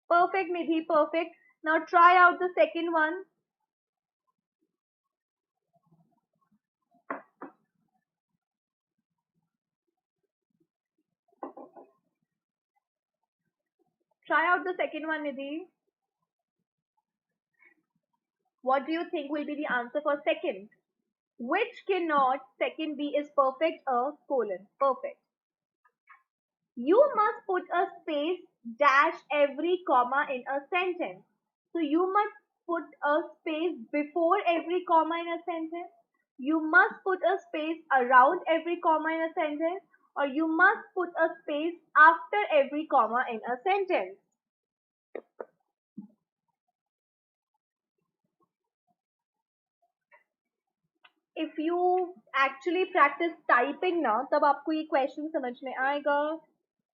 Perfect, Nidhi, perfect. Now try out the second one. Try out the second one, Nidhi. What do you think will be the answer for second? Which cannot, second B is perfect, a colon. Perfect. You must put a space dash every comma in a sentence. So you must put a space before every comma in a sentence. You must put a space around every comma in a sentence. Or you must put a space after every comma in a sentence. If you actually practice typing now, तब आपको ये question समझ में आएगा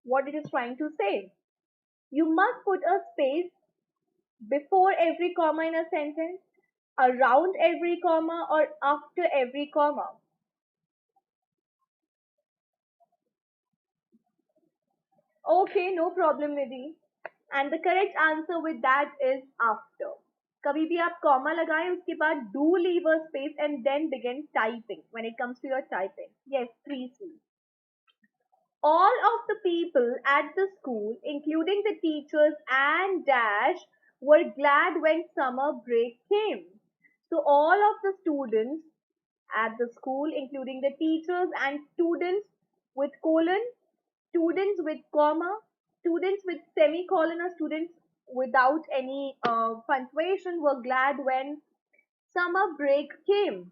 what it is trying to say. You must put a space before every comma in a sentence, around every comma or after every comma. Okay, no problem, Nidhi. And the correct answer with that is after. कभी भी आप comma लगाएं उसके बाद do leave a space and then begin typing when it comes to your typing. Yes, 3C. All of the people at the school, including the teachers and dash, were glad when summer break came. So all of the students at the school, including the teachers and students with colon, students with comma, students with semicolon or students without any punctuation were glad when summer break came.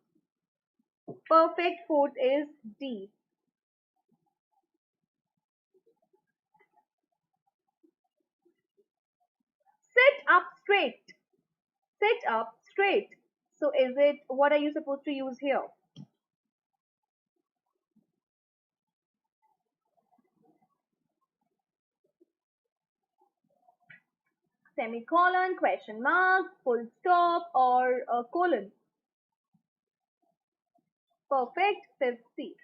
Perfect. Fourth is D. Sit up straight. Sit up straight. So is it, what are you supposed to use here? Semicolon, question mark, full stop, or a colon? Perfect. Fifth C.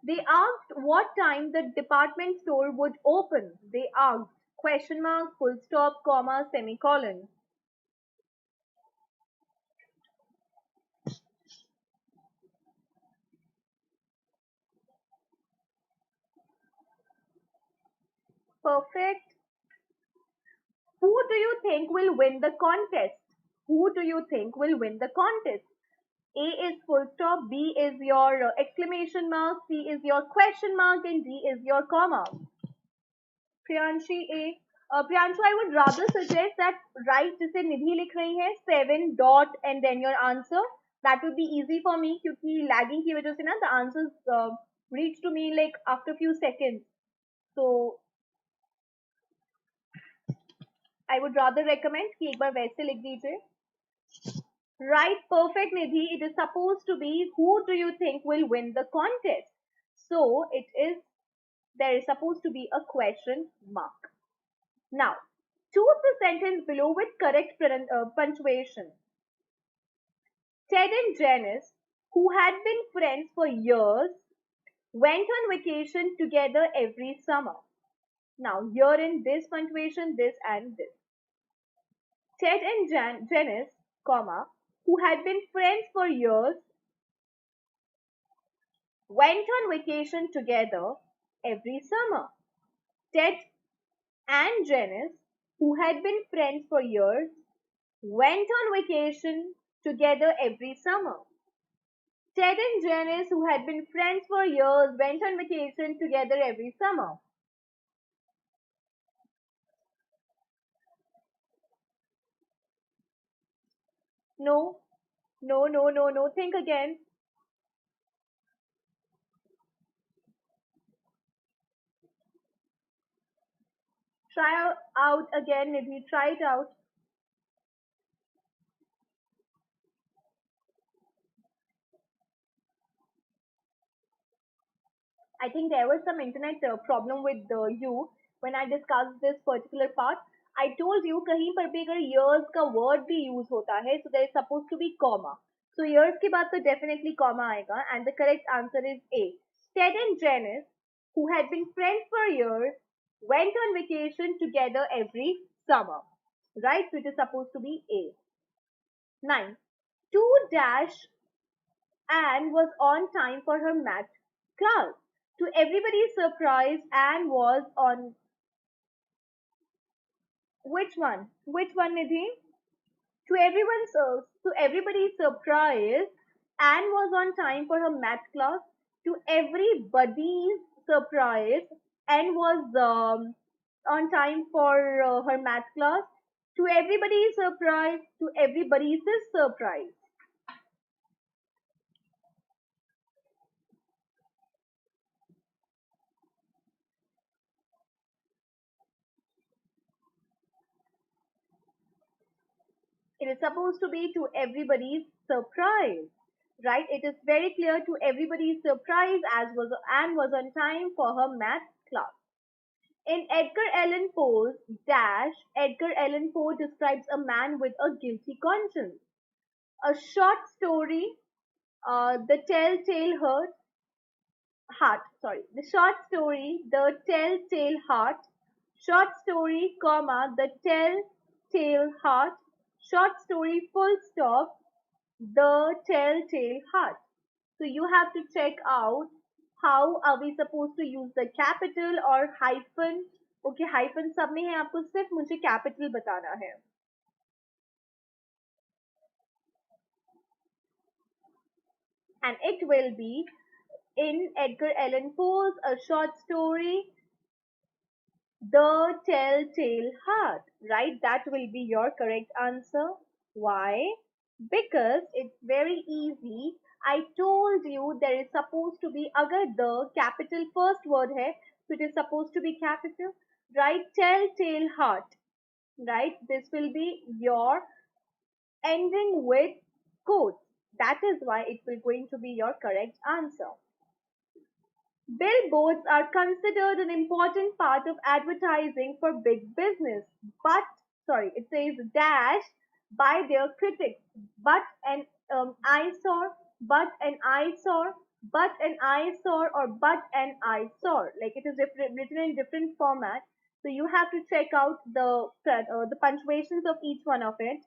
They asked what time the department store would open. They asked question mark, full stop, comma, semicolon. Perfect. Who do you think will win the contest? Who do you think will win the contest? A is full stop, B is your exclamation mark, C is your question mark, and D is your comma. Priyanshi A. Priyanshu, I would rather suggest that write जिसे निधि लिख रही है 7 dot and then your answer. That would be easy for me क्योंकि lagging की वजह से ना the answers reach to me like after few seconds. So I would rather recommend कि एक बार वैसे लिख दीजिए. Right, perfect Nidhi. It is supposed to be who do you think will win the contest? So it is, there is supposed to be a question mark. Now, choose the sentence below with correct punctuation. Ted and Janice, who had been friends for years, went on vacation together every summer. Now, here in this punctuation, this and this. Ted and Janice, comma, who had been friends for years, went on vacation together every summer. Ted and Janice, who had been friends for years, went on vacation together every summer. Ted and Janice, who had been friends for years, went on vacation together every summer. No, no, no, no, no. Think again. Try out again, Nidhi. Try it out. I think there was some internet problem with you when I discussed this particular part. I told you कहीं पर भी अगर years का word भी use होता है, so there is supposed to be comma. So years के बाद तो definitely comma आएगा, and the correct answer is A. Ted and Janice, who had been friends for years, went on vacation together every summer. Right? So it is supposed to be A. 9. Two dash Anne was on time for her math class. To everybody's surprise, Anne was on which one? Which one, Nidhi? To everybody's surprise, Anne was on time for her math class. To everybody's surprise, Anne was on time for her math class. To everybody's surprise. It is supposed to be to everybody's surprise, right? It is very clear to everybody's surprise as was Anne was on time for her math class. In Edgar Allan Poe's Dash, Edgar Allan Poe describes a man with a guilty conscience. A short story, The Telltale the short story, The Telltale Heart, short story, comma, The Telltale Heart, short story, full stop, The Telltale Heart. So you have to check out how are we supposed to use the capital or hyphen. Okay, hyphen सब में है आपको सिर्फ मुझे capital बताना है. And it will be in Edgar Allan Poe's A Short Story, The Telltale Heart, right? That will be your correct answer. Why? Because it's very easy. I told you there is supposed to be agar the capital first word hai, so it is supposed to be capital, right? Telltale heart, right? This will be your ending with quotes. That is why it will going to be your correct answer. Billboards are considered an important part of advertising for big business, but it says dash by their critics, but an eyesore, but an eyesore, but an eyesore, or but an eyesore. Like it is written in different format, so you have to check out the punctuations of each one of it.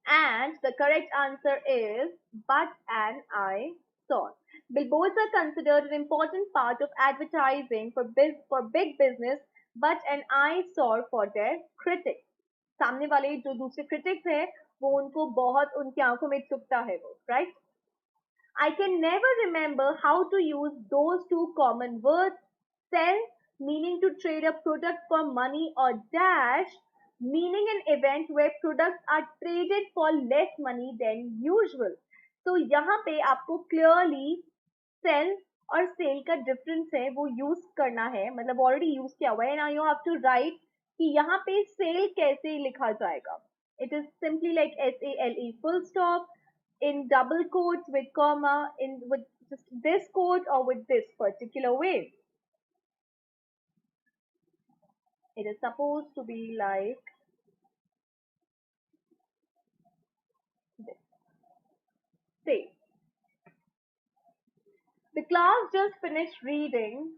And the correct answer is but an eye saw. Billboards are considered an important part of advertising for big business, but an eyesore for their critics. सामने वाले जो दूसरे critics है वो उनको बहुत उनकी आंखों में चुभता है वो, right? I can never remember how to use those two common words. Sell, meaning to trade a product for money, or dash, meaning an event where products are traded for less money than usual. So यहाँ पे आपको clearly sell और sale का difference है वो use करना है, मतलब already use किया हुआ है. Now you have to write कि यहाँ पे sale कैसे लिखा जाएगा. It is simply like SALE full stop, in double quotes with comma, in with just this quote or with this particular way. It is supposed to be like this. Say, the class just finished reading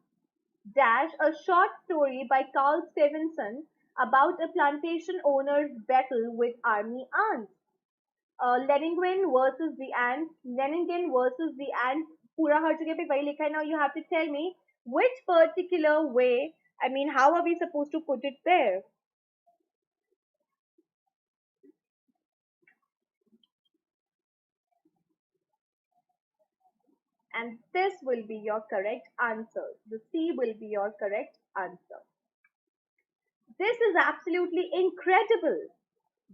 dash a short story by Carl Stevenson about a plantation owner's battle with army ants. Leningrad versus the ants. Leningrad versus the ants. पूरा हर जगह पे वही लिखा है. Now you have to tell me which particular way. I mean, how are we supposed to put it there? And this will be your correct answer. The C will be your correct answer. This is absolutely incredible.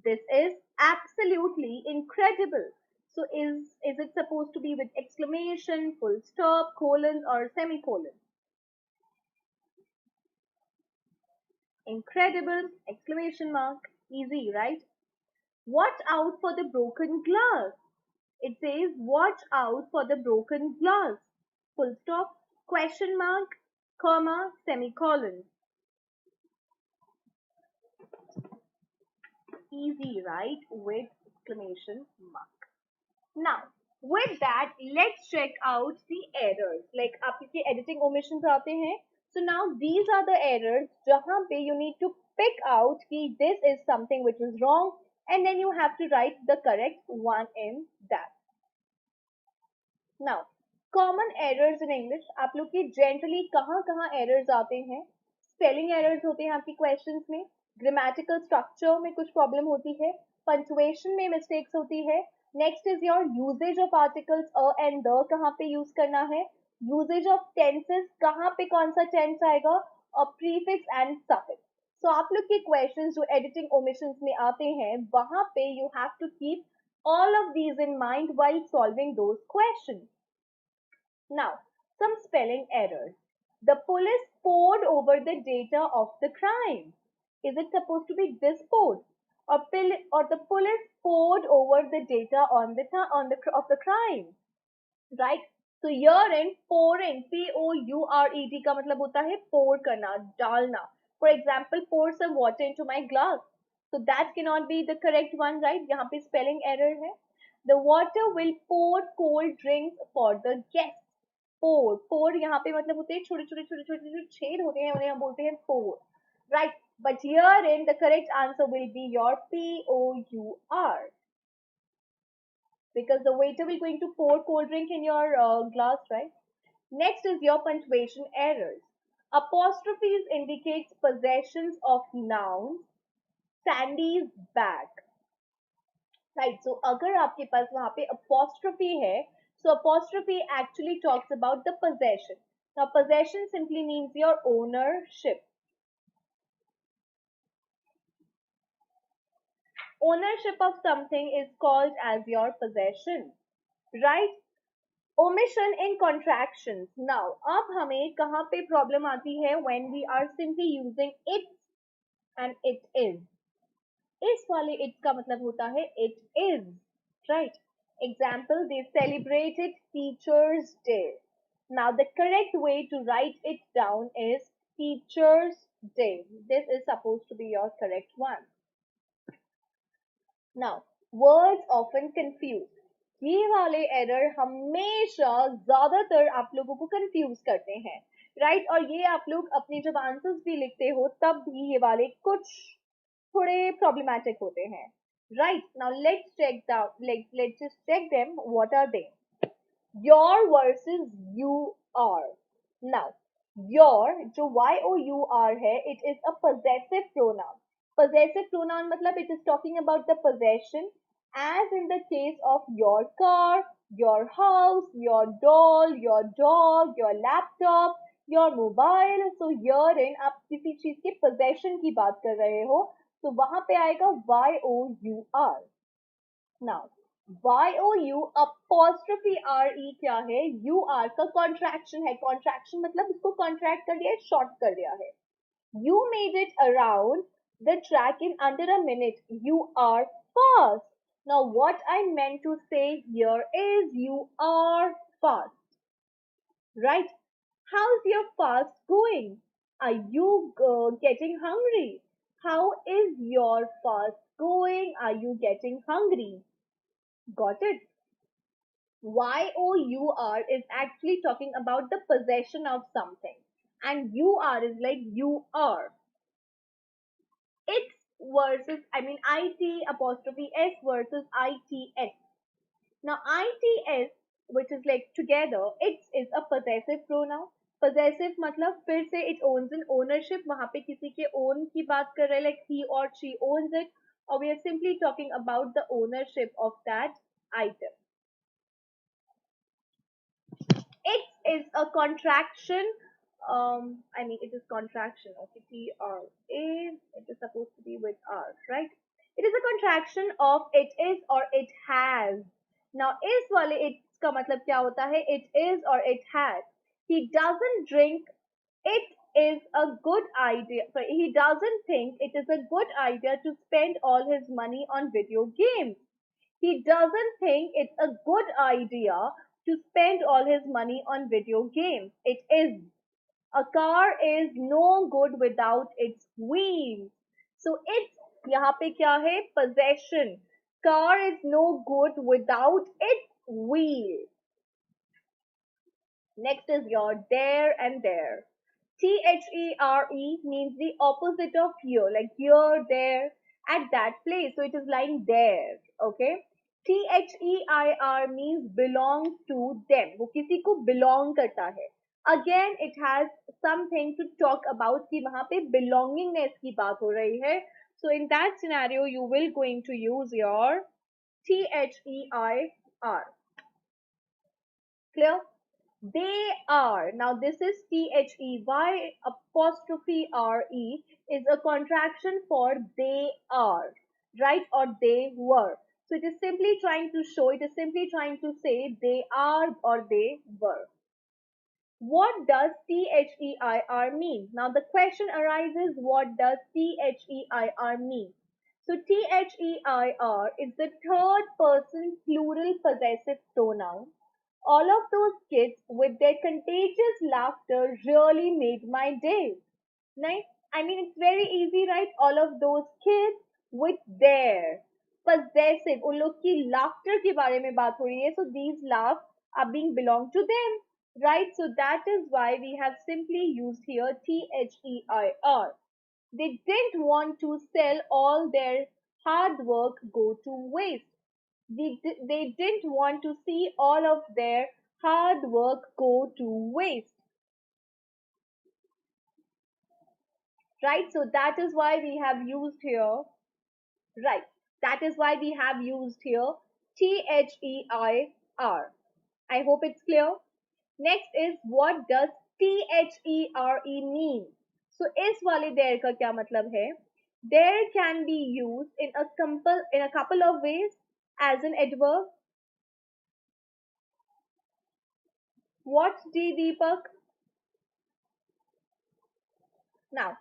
This is absolutely incredible. So is it supposed to be with exclamation, full stop, colon, or semicolon? Incredible, exclamation mark. Easy, right? Watch out for the broken glass. It says watch out for the broken glass. Full stop, question mark, comma, semicolon. Easy, right? With exclamation mark. Now, with that, let's check out the errors. Like आपके editing omissions आते हैं. So now these are the errors जहाँ पे you need to pick out कि this is something which is wrong, and then you have to write the correct one in that. Now, common errors in English आप लोग के generally कहाँ कहाँ errors आते हैं? Spelling errors होते हैं आपकी questions में, grammatical structure में कुछ problem होती है, punctuation में mistakes होती है. Next is your usage of articles a and the कहाँ पे use करना है, usage of tenses कहाँ पे कौन सा tense आएगा, और prefix and suffix. So आप लोग के questions जो editing omissions में आते हैं वहाँ पे you have to keep all of these in mind while solving those questions. Now, some spelling errors. The police pored over the data of the crime. Is it supposed to be this pored? Or the police pored over the data of the crime, right? So here in pouring, P-O-U-R-E-D का मतलब होता है pour करना, डालना. For example, pour some water into my glass. So that cannot be the correct one, right? यहाँ पे spelling error है. The water will pour cold drinks for the guests. Pour यहाँ पे मतलब होते हैं छोटे छोटे छोटे छोटे जो छेद होते हैं उन्हें हम बोलते हैं pour, right? But here in the correct answer will be your P-O-U-R, because the waiter will going to pour cold drink in your glass, right? Next is your punctuation errors. Apostrophes indicates possessions of nouns. Sandy's bag, right? So अगर आपके पास वहाँ पे apostrophe है, so apostrophe actually talks about the possession. Now possession simply means your ownership. ownership of something is called as your possession, right? Omission in contractions. Now, अब हमें कहाँ पे problem आती है when we are simply using it and it is. इस वाले it का मतलब होता है it is, right? Example, they celebrated Teachers' Day. Now, the correct way to write it down is Teachers' Day. This is supposed to be your correct one. Now, words often confuse. ये वाले error हमेशा ज्यादातर आप लोगों को confuse करते हैं, right? और ये आप लोग अपने जब आंसर्स भी लिखते हो तब भी ये वाले कुछ थोड़े प्रॉब्लमैटिक होते हैं, right? Now let's just check them. What are they? your versus you are. Now, your जो your है, it is a possessive pronoun. Possessive pronoun matlab it is talking about the possession, as in the case of your car, your house, your doll, your dog, your laptop, your mobile. So herein आप किसी चीज के possession की बात कर रहे हो, तो वहां पे आएगा your. Now, you apostrophe re क्या है? You are का contraction है. Contraction मतलब इसको contract कर दिया है, short कर दिया है. You made it around the track in under a minute. You are fast. Now, what I meant to say here is you are fast, right? How's your fast going? Are you getting hungry? How is your fast going? Are you getting hungry? Got it? your is actually talking about the possession of something, and you are is like you are. It's versus, I mean, it apostrophe s versus its. Now, its, which is like together, it is a possessive pronoun. Possessive मतलब फिर से it owns an ownership. वहां पे किसी के own की बात कर रहे हैं, like he or she owns it, or we are simply talking about the ownership of that item. It is a contraction. I mean, it is contraction. Okay, TR is. It is supposed to be with R, right? It is a contraction of it is or it has. Now, is वाले it का मतलब क्या होता है? It is or it has. He doesn't drink. It is a good idea. Sorry, he doesn't think it is a good idea to spend all his money on video games. He doesn't think it's a good idea to spend all his money on video games. It is. A car is no good without its wheels. So it's यहाँ पे क्या है? Possession. Car is no good without its wheels. Next is your there and there. There means the opposite of here, like here, there, at that place. So it is lying there. Okay. Their means belongs to them. वो किसी को belong करता है. Again, it has something to talk about कि वहाँ पे belongingness की बात हो रही है. So in that scenario, you will going to use your their. Clear? They are. Now this is THEY apostrophe RE is a contraction for they are, right? Or they were. So it is simply trying to show, it is simply trying to say they are or they were. What does THEIR mean? Now the question arises, what does THEIR mean? So THEIR is the third person plural possessive pronoun. All of those kids with their contagious laughter really made my day. Nice. I mean, it's very easy, right? All of those kids with their possessive, उन लोग की laughter के बारे में बात हो रही है. So these laughs are being belong to them, right? So that is why we have simply used here THEIR. They didn't want to sell all their hard work go to waste. They didn't want to see all of their hard work go to waste. Right? So that is why we have used here, right? That is why we have used here THEIR. I hope it's clear. Next is what does THERE mean? So इस वाले there का क्या मतलब है? There can be used in a couple of ways as an adverb. What's the Deepak? Now,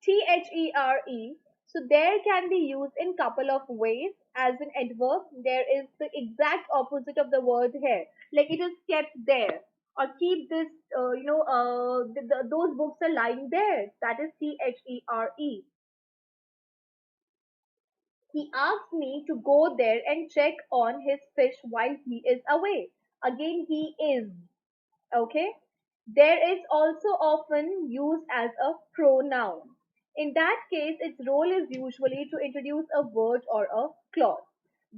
THERE. So there can be used in couple of ways as an adverb. There is the exact opposite of the word here. Like it is kept there. Or keep this, those books are lying there. That is THERE. He asked me to go there and check on his fish while he is away. Again, he is. Okay. There is also often used as a pronoun. In that case, its role is usually to introduce a word or a clause.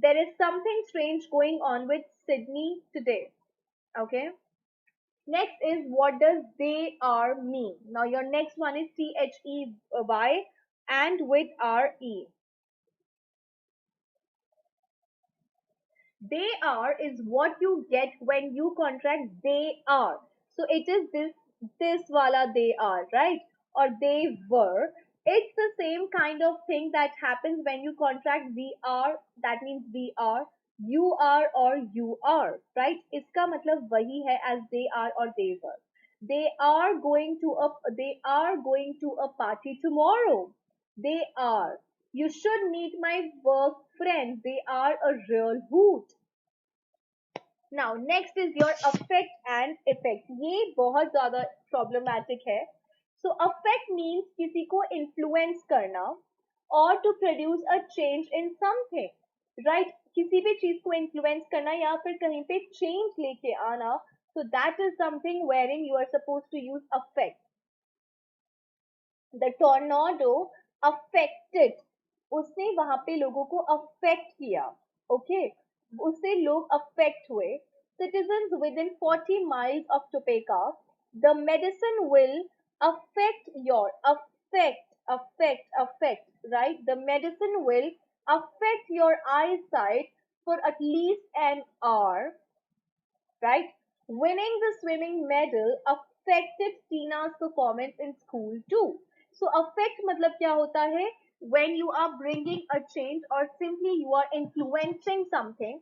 There is something strange going on with Sydney today. Okay. Next is what does they are mean? Now your next one is THEY and with RE. They are is what you get when you contract they are. So it is this wala they are, right? Or they were. It's the same kind of thing that happens when you contract we are, that means we are, you are or you are, right? इसका मतलब वही है as they are or they were. They are going to a party tomorrow. They are. You should meet my work friend. They are a real hoot. Now next is your affect and effect. ये बहुत ज़्यादा problematic है. So affect means किसी को influence करना or to produce a change in something. Right? किसी भी चीज को influence करना या फिर कहीं पे change लेके आना. So that is something wherein you are supposed to use affect. The tornado affected. उसने वहां पे लोगों को affect किया. Okay, उससे लोग affect हुए. Citizens within 40 miles of Topeka, the medicine will affect, right? The medicine will affect your eyesight for at least an hour, right? Winning the swimming medal affected Tina's performance in school too. So affect मतलब क्या होता है? When you are bringing a change or simply you are influencing something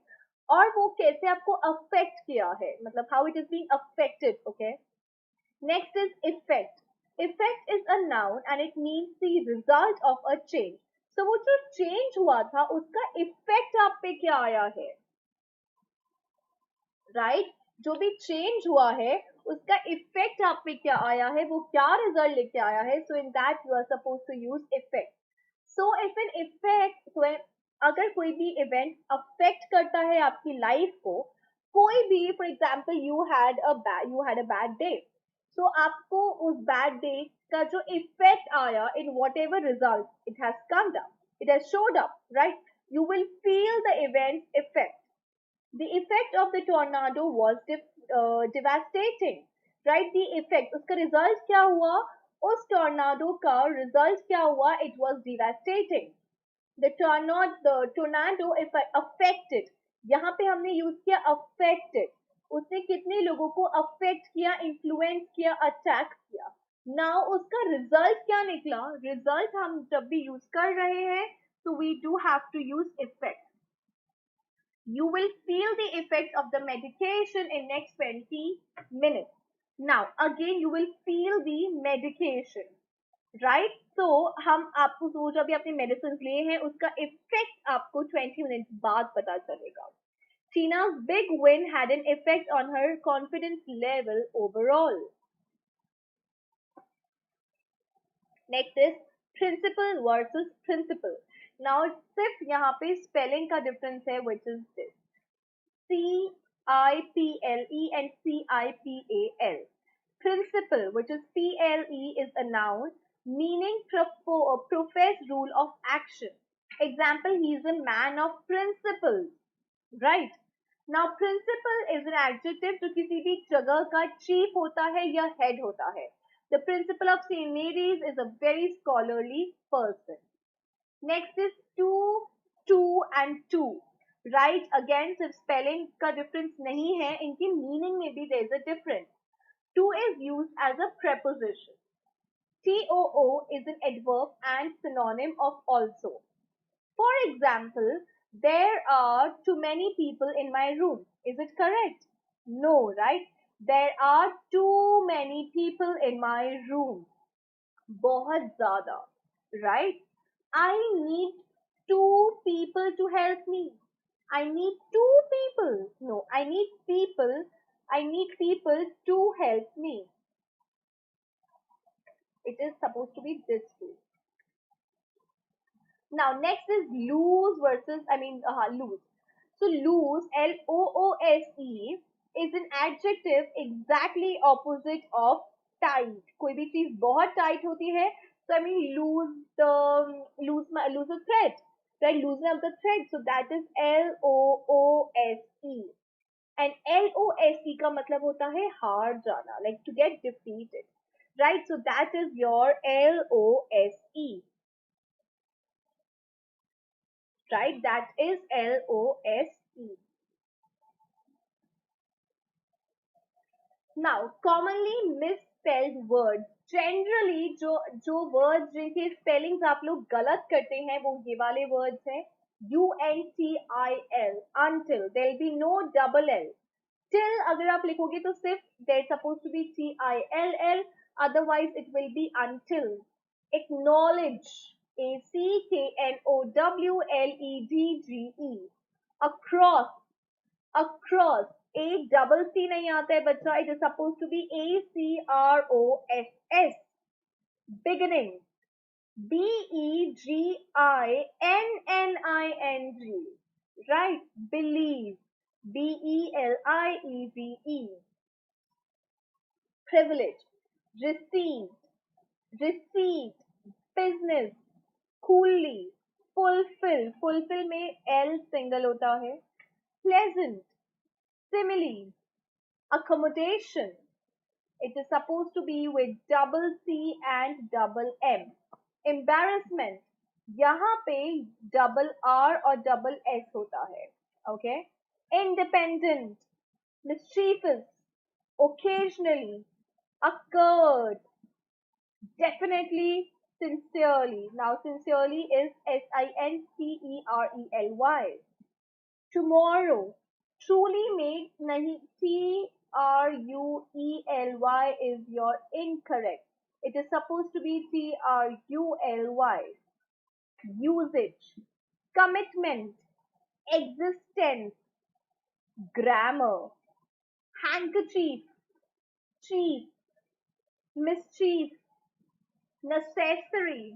और वो कैसे आपको affect किया है मतलब how it is being affected, okay? Next is effect. Effect is a noun and it means the result of a change. So वो जो change हुआ था उसका effect आप पे क्या आया है? राइट जो भी चेंज हुआ है उसका इफेक्ट आप पे क्या आया है वो क्या रिजल्ट लेके आया है so in that you are suppose to use effect so if an effect अगर कोई भी इवेंट अफेक्ट करता है आपकी लाइफ को कोई भी for example you had a bad day so आपको उस बैड डे का जो इफेक्ट आया in what ever result it has comed up it has showed up right you will feel the event effect. The effect of the tornado was devastating, right? The effect, उसका result क्या हुआ? उस tornado का result क्या हुआ? It was devastating. The tornado affected. यहाँ पे हमने use किया affected. उसने कितने लोगों को affect किया, influence किया, attack किया. Now उसका result क्या निकला? Result हम जब भी use कर रहे हैं, so we do have to use effect. You will feel the effect of the medication in next 20 minutes. Now, again, you will feel the medication, right? So, हम आपको जो भी अपने medicines लिए हैं, उसका effect आपको 20 minutes बाद पता चलेगा. Tina's big win had an effect on her confidence level overall. Next is principle versus principle. Now, सिर्फ यहाँ पे spelling का difference है, which is this. CIPLE and CIPAL. Principle, which is PLE, is a noun meaning professed rule of action. Example, he is a man of principles, right? Now, principal is an adjective जो किसी भी जगह का chief होता है या head होता है. The principal of St. Mary's is a very scholarly person. Next is two and two. Right, again सिर्फ spelling का difference नहीं है इनकी meaning में भी there is a difference. To is used as a preposition. TOO is an adverb and synonym of also. For example, there are too many people in my room. Is it correct? No, right? There are too many people in my room. बहुत ज़्यादा, right? I need two people to help me. I need two people. No, I need people. I need people to help me. It is supposed to be this way. Now, next is loose versus, loose. So, loose, Loose, is an adjective exactly opposite of tight. कोई भी चीज बहुत tight होती है, so I mean lose a thread, right? Loosen up the thread. So that is Loose. And Loose का मतलब होता है हार जाना, like to get defeated, right? So that is your Loose. Right? That is Loose. Now, commonly misspelled words. Generally, जो words जिनके spellings आप लोग गलत करते हैं वो ये वाले words हैं. UNTIL, until. There will be no double L. Till अगर आप लिखोगे तो सिर्फ there's supposed to be TILL. Otherwise, it will be until. Acknowledge. ACKNOWLEDGE. Across. Across. A double C नहीं आता है बच्चा. It is supposed to be ACROSS. Beginning. BEGINNING. Right? Believe. BELIEVE. Privilege. Receipt. Receipt. Business. Coolly. Fulfill. Fulfill में L single होता है. Pleasant. Simile. Accommodation. It is supposed to be with double C and double M. Embarrassment. यहाँ पे double R और double S होता है. Okay? Independent. Mischievous. Occasionally. Occurred. Definitely. Sincerely. Now sincerely is SINCERELY. Tomorrow. Truly make nahi. TRUELY is your incorrect. It is supposed to be TRULY. Usage. Commitment. Existence. Grammar. Handkerchief. Chief. Mischief. Necessary.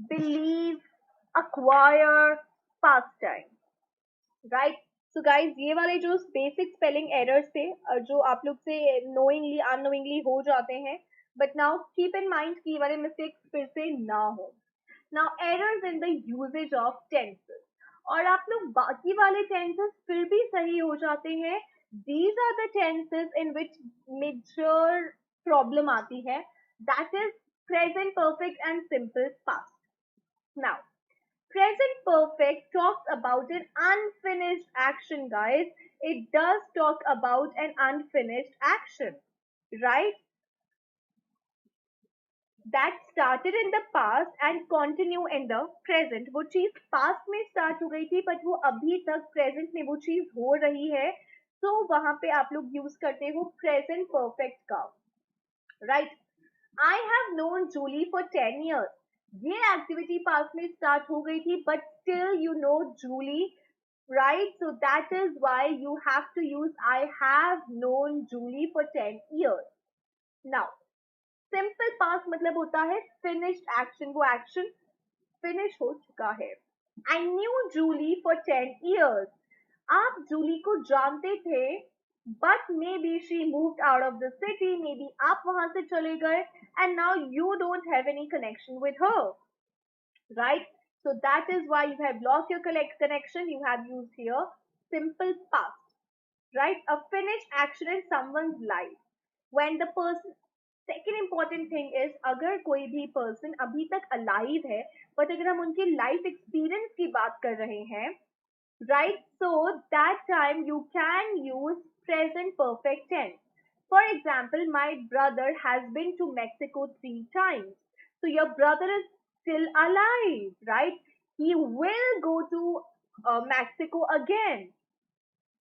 Believe. Acquire. Pastime. Right. So guys ये वाले जो basic spelling errors थे जो आप लोग से knowingly unknowingly हो जाते हैं, but now keep in mind कि ये वाले मिस्टेक्स फिर से ना हो. Now errors in the usages of tenses. और आप लोग बाकी वाले टेंसेस फिर भी सही हो जाते हैं. These are the tenses in which major problem आती है. That is present perfect and simple past. Now present perfect talks about an unfinished action, guys. It does talk about an unfinished action, right? That started in the past and continue in the present. वो चीज past में start हो गई थी but वो अभी तक present में वो चीज हो रही है. So वहां पे आप लोग use करते हो present perfect का, right? I have known Julie for 10 years. ये एक्टिविटी पास्ट में स्टार्ट हो गई थी but still you know Julie, right? So that is why you have to use I have known Julie for 10 years. Now simple past मतलब होता है finished action. वो action finish हो चुका है. I knew Julie for 10 years. आप जूली को जानते थे but maybe she moved out of the city, maybe आप वहां से चले गए and now you don't have any connection with her, right? So that is why you have lost your connection. You have used here simple past, right? A finished action in someone's life when the person. Second important thing is अगर कोई भी person अभी तक alive है but अगर हम उनके life experience की बात कर रहे हैं, right? So that time you can use present perfect tense. For example, my brother has been to Mexico 3 times. So your brother is still alive, right? He will go to Mexico again.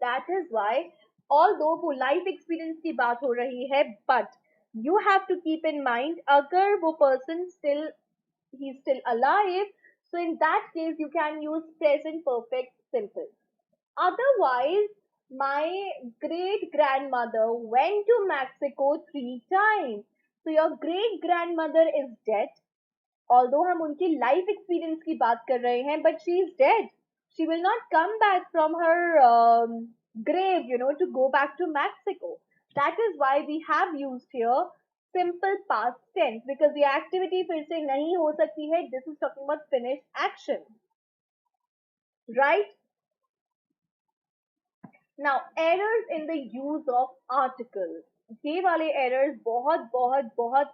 That is why, although वो life experience की बात हो रही है, but you have to keep in mind, अगर वो person still he's still alive, so in that case you can use present perfect simple. Otherwise, my great grandmother went to Mexico 3 times. So your great grandmother is dead. Although हम उनकी life experience की बात कर रहे हैं, but she is dead. She will not come back from her grave, to go back to Mexico. That is why we have used here simple past tense, because the activity फिर से नहीं हो सकती है. This is talking about finished action, right? Now, errors in the use of articles. ये वाले errors बहुत बहुत बहुत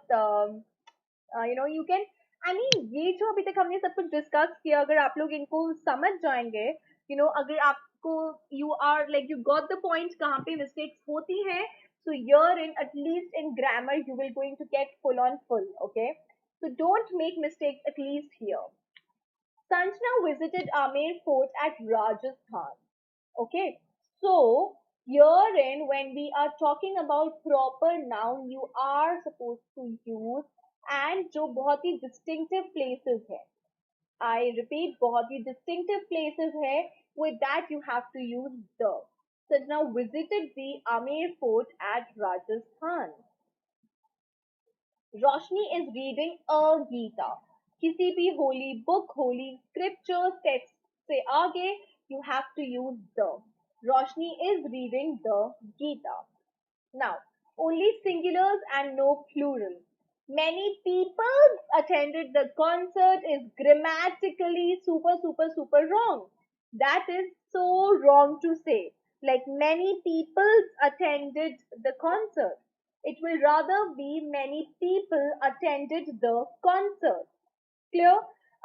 you can, I mean, ये जो अभी तक हमने सब कुछ डिस्कस किया, अगर आप लोग इनको समझ जाएंगे, अगर आपको you are like you got the point कहाँ पे mistakes होती हैं, so here in at least in grammar you will going to get full on full, okay? So don't make mistakes at least here. Sanjana visited Amer Fort at Rajasthan. Okay, so herein when we are talking about proper noun, you are supposed to use and जो बहुत ही distinctive places है. I repeat, बहुत ही distinctive places है. With that you have to use the. Sanjana visited the Amer Fort at Rajasthan. Roshni is reading a Gita. किसी भी Holi book, Holi scriptures, text से आगे you have to use the. Roshni is reading the Gita. Now, only singulars and no plural. Many people attended the concert is grammatically super super super wrong. That is so wrong to say. Like many people attended the concert. It will rather be many people attended the concert. Clear?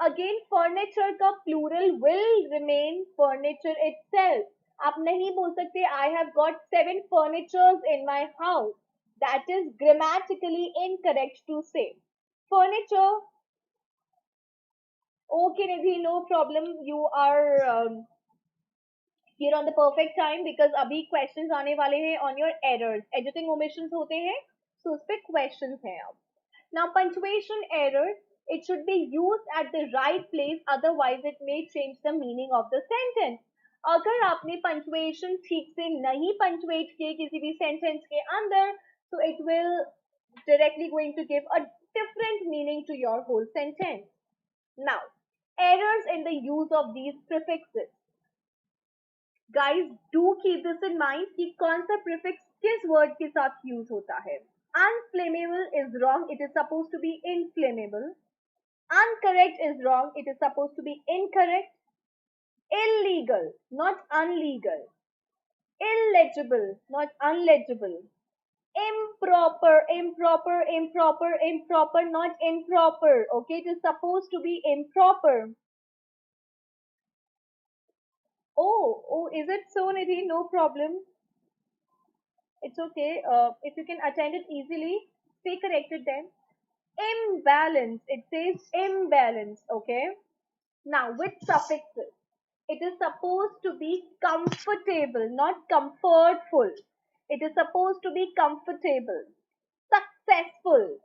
Again, furniture का plural will remain furniture itself. आप नहीं बोल सकते I have got 7 furnitures in my house. That is grammatically incorrect to say. Furniture. Okay, Nidhi, no problem. You are you're on the perfect time because अभी questions आने वाले हैं on your errors. Editing omissions होते हैं, so उस पे questions हैं अब. Now punctuation errors, it should be used at the right place, otherwise it may change the meaning of the sentence. अगर आपने punctuation ठीक से नहीं punctuate किए किसी भी sentence के अंदर, so it will directly going to give a different meaning to your whole sentence. Now, errors in the use of these prefixes. Guys, do keep this in mind कि कौन सा prefix किस word के साथ use होता है. Unflammable is wrong, it is supposed to be inflammable. Uncorrect is wrong, it is supposed to be incorrect. Illegal, not unlegal. Illegible, not unlegible. Improper, improper, improper, improper, not improper. Okay, it is supposed to be improper. Oh, is it so, Nidhi? No problem. It's okay. If you can attend it easily, stay corrected then. Imbalance. It says imbalance. Okay. Now with suffixes, it is supposed to be comfortable, not comfortful. It is supposed to be comfortable. Successful.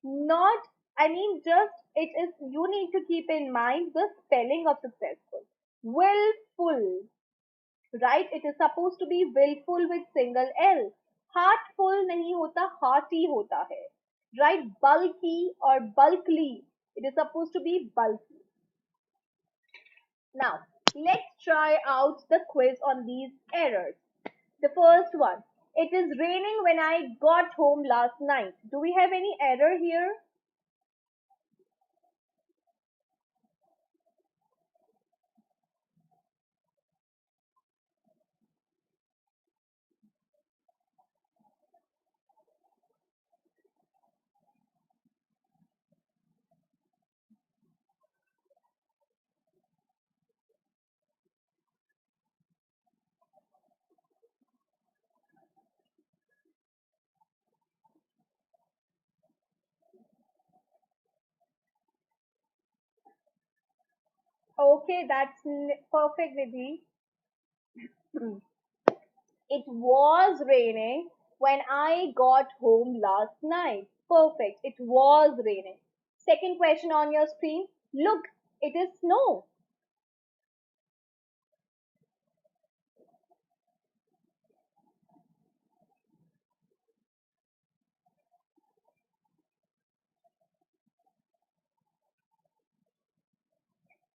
Not, I mean, just it is, you need to keep in mind the spelling of successful. Willful, right? It is supposed to be willful with single L. Heartful नहीं होता, hearty होता है, right? Bulky or bulkly, it is supposed to be bulky. Now, let's try out the quiz on these errors. The first one, it is raining when I got home last night. Do we have any error here? Okay, that's perfect, Nidhi. It was raining when I got home last night. Perfect. It was raining. Second question on your screen. Look, it is snow.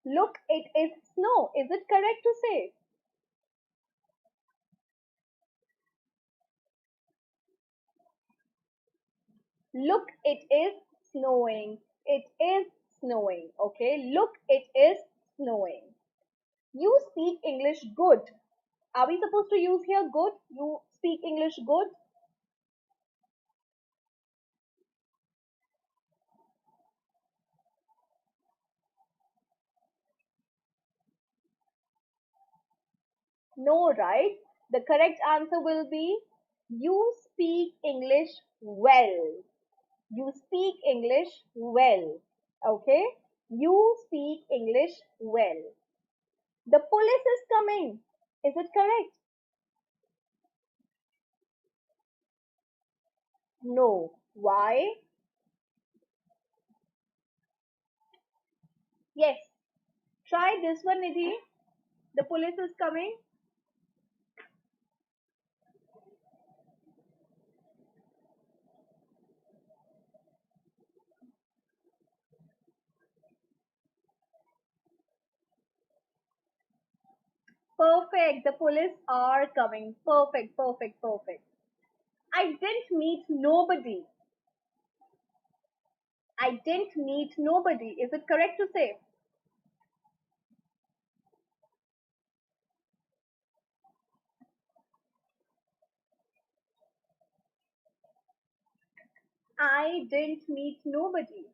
Look, it is snow. Is it correct to say? Look, it is snowing. It is snowing. Okay. Look, it is snowing. You speak English good. Are we supposed to use here good? You speak English good? No, right? The correct answer will be you speak English well. You speak English well. Okay? You speak English well. The police is coming. Is it correct? No. Why? Yes. Try this one, Nidhi. The police is coming. Perfect. The police are coming. Perfect, perfect, perfect. I didn't meet nobody. I didn't meet nobody. Is it correct to say? I didn't meet nobody.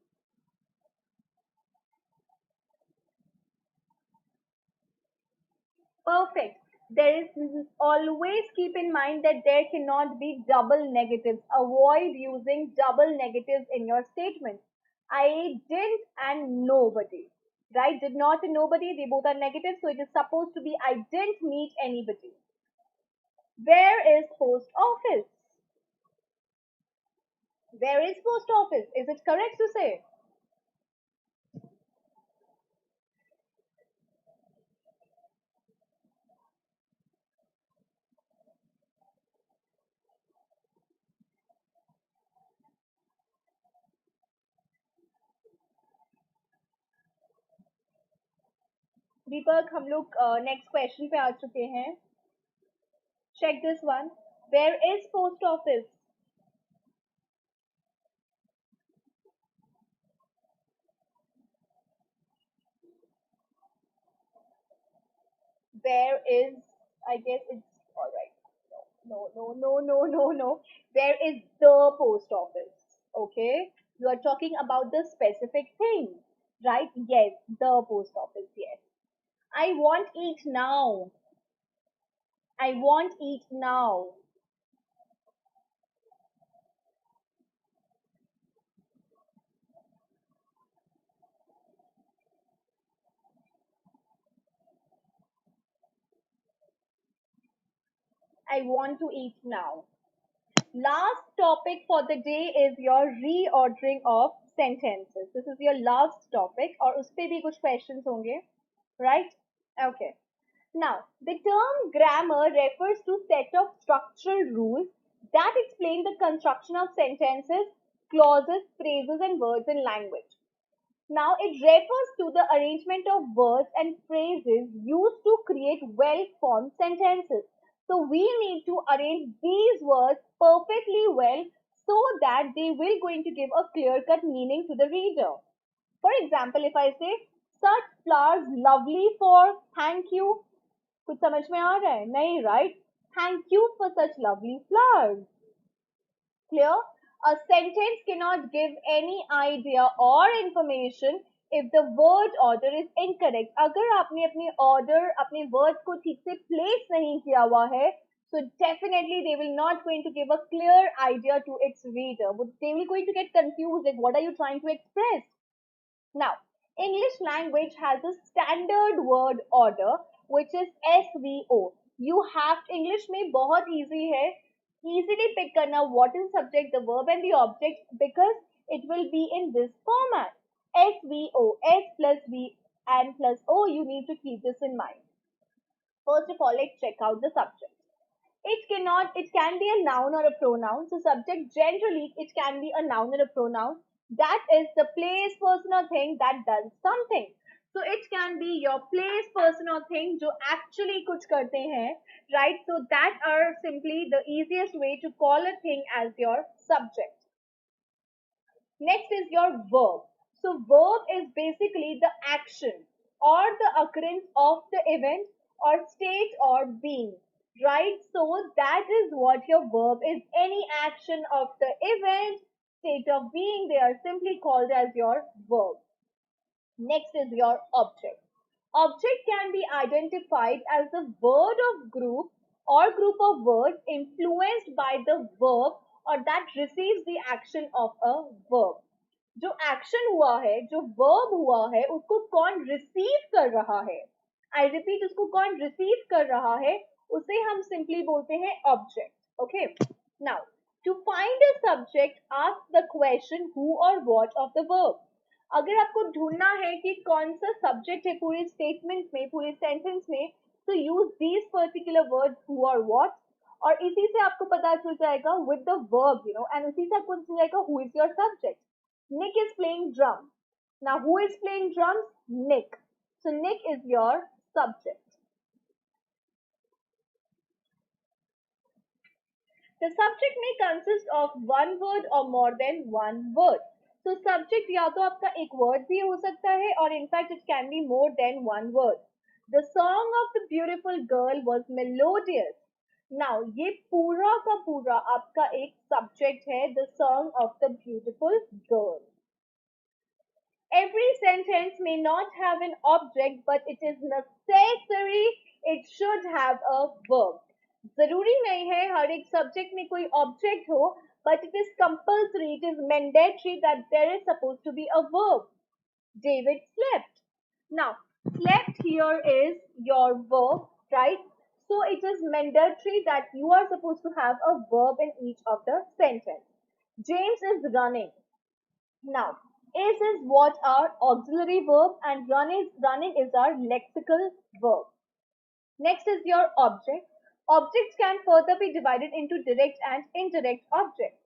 Perfect. There is always keep in mind that there cannot be double negatives. Avoid using double negatives in your statement. I didn't and nobody. Right? Did not and nobody, they both are negative, so it is supposed to be I didn't meet anybody. Where is post office? Where is post office? Is it correct to say? दीपक हम लोग next question पे आ चुके हैं. Check this one. Where is post office? Where is, I guess it's all right. No, no, no, no, no, no. Where is the post office? Okay. You are talking about the specific thing, right? Yes, the post office. Yes. I want eat now. I want eat now. I want to eat now. Last topic for the day is your reordering of sentences. This is your last topic और उस पे भी कुछ questions होंगे, right? Okay. Now, the term grammar refers to set of structural rules that explain the construction of sentences, clauses, phrases, and words in language. Now, it refers to the arrangement of words and phrases used to create well-formed sentences. So, we need to arrange these words perfectly well so that they will going to give a clear-cut meaning to the reader. For example, if I say, such flowers lovely for thank you, कुछ समझ में आ रहा है नहीं right? Thank you for such lovely flowers. Clear? A sentence cannot give any idea or information if the word order is incorrect. अगर आपने अपने order अपने words को ठीक से place नहीं किया हुआ है, so definitely they will not going to give a clear idea to its reader. They will going to get confused like what are you trying to express? Now, English language has a standard word order which is SVO. You have English में बहुत easy है, easily pick करना what is the subject, the verb and the object because it will be in this format. SVO, S plus V and plus O, you need to keep this in mind. First of all, let's check out the subject. It can be a noun or a pronoun. So subject generally, it can be a noun or a pronoun. That is the place, person or thing that does something. So it can be your place, person or thing जो actually कुछ करते हैं, right? So that are simply the easiest way to call a thing as your subject. Next is your verb. So verb is basically the action or the occurrence of the event or state or being, right? So that is what your verb is. Any action of the event, state of being, they are simply called as your verb. Next is your object. Object can be identified as a word of group or group of words influenced by the verb or that receives the action of a verb. जो action हुआ है, जो verb हुआ है, उसको कौन receive कर रहा है, आई रिपीट, उसको कौन रिसीव कर रहा है, उसे हम सिंपली बोलते हैं object. Okay, now to find a subject ask the question who और व्हाट ऑफ द वर्ब. अगर आपको ढूंढना है कि कौन सा सब्जेक्ट है पूरे स्टेटमेंट में, पूरे सेंटेंस में, तो use these particular words who और व्हाट, और इसी से आपको पता चल जाएगा विद द वर्ब, एंड इसी से आपको पता चल जाएगा who is your subject. Nick is playing drum. Now, who is playing drums? Nick. So, Nick is your subject. The subject may consist of one word or more than one word. So, subject या तो आपका एक word भी हो सकता है और in fact it can be more than one word. The song of the beautiful girl was melodious. Now, ये पूरा का पूरा आपका एक subject है, the song of the beautiful girl. Every sentence may not have an object, but it is necessary it should have a verb. जरूरी नहीं है हर एक subject में कोई object हो, but it is compulsory, it is mandatory that there is supposed to be a verb. David slept. Now, slept here is your verb, right? So it is mandatory that you are supposed to have a verb in each of the sentence. James is running. Now, is what our auxiliary verb and running is our lexical verb. Next is your object. Objects can further be divided into direct and indirect objects.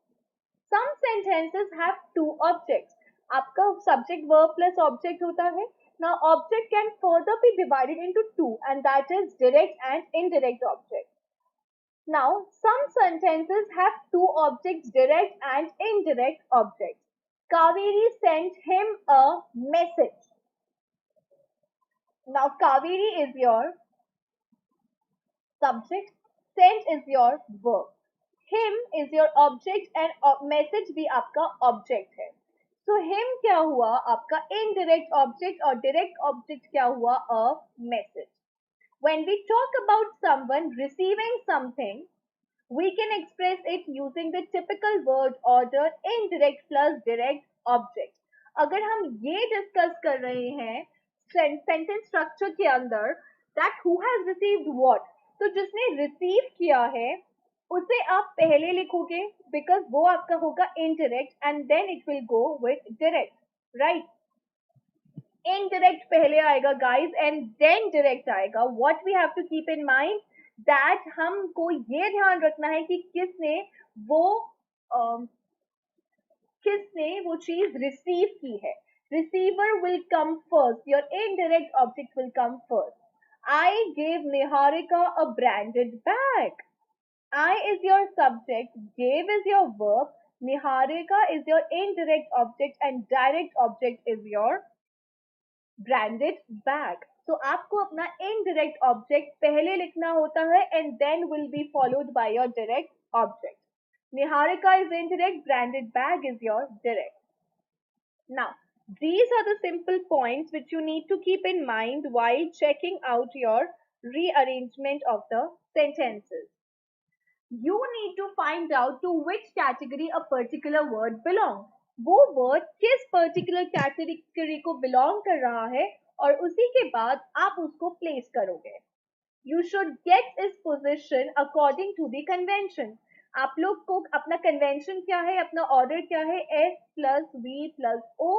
Some sentences have two objects. आपका subject verb plus object होता है. Now object can further be divided into two and that is direct and indirect objects. Now some sentences have two objects, direct and indirect objects. Kaveri sent him a message. Now Kaveri is your subject, sent is your verb, him is your object and message भी आपका object है. So him क्या हुआ आपका indirect object और direct object क्या हुआ a message. When we talk about someone receiving something, we can express it using the typical word order indirect plus direct object. अगर हम ये डिस्कस कर रहे हैं सेंटेंस स्ट्रक्चर के अंदर that who has received what, तो जिसने रिसीव किया है उसे आप पहले लिखोगे बिकॉज वो आपका होगा indirect and then it will go with direct, right. Indirect पहले आएगा गाइस एंड देन डायरेक्ट आएगा. What we have to keep in mind that हमको ये ध्यान रखना है कि किसने वो चीज रिसीव की है. Receiver will come first, your indirect object will come first. I gave Niharika a branded bag. I is your subject, gave is your verb, Niharika is your indirect object and direct object is your branded bag. So आपको अपना indirect object पहले लिखना होता है and then will be followed by your direct object. Niharika is indirect, branded bag is your direct. Now, these are the simple points which you need to keep in mind while checking out your rearrangement of the sentences. You need to find out to which category a particular word belongs. वो word किस particular category को belong कर रहा है और उसी के बाद आप उसको प्लेस करोगे. You should get its position according to the convention. आप लोग को अपना convention क्या है, अपना order क्या है, S plus V plus O.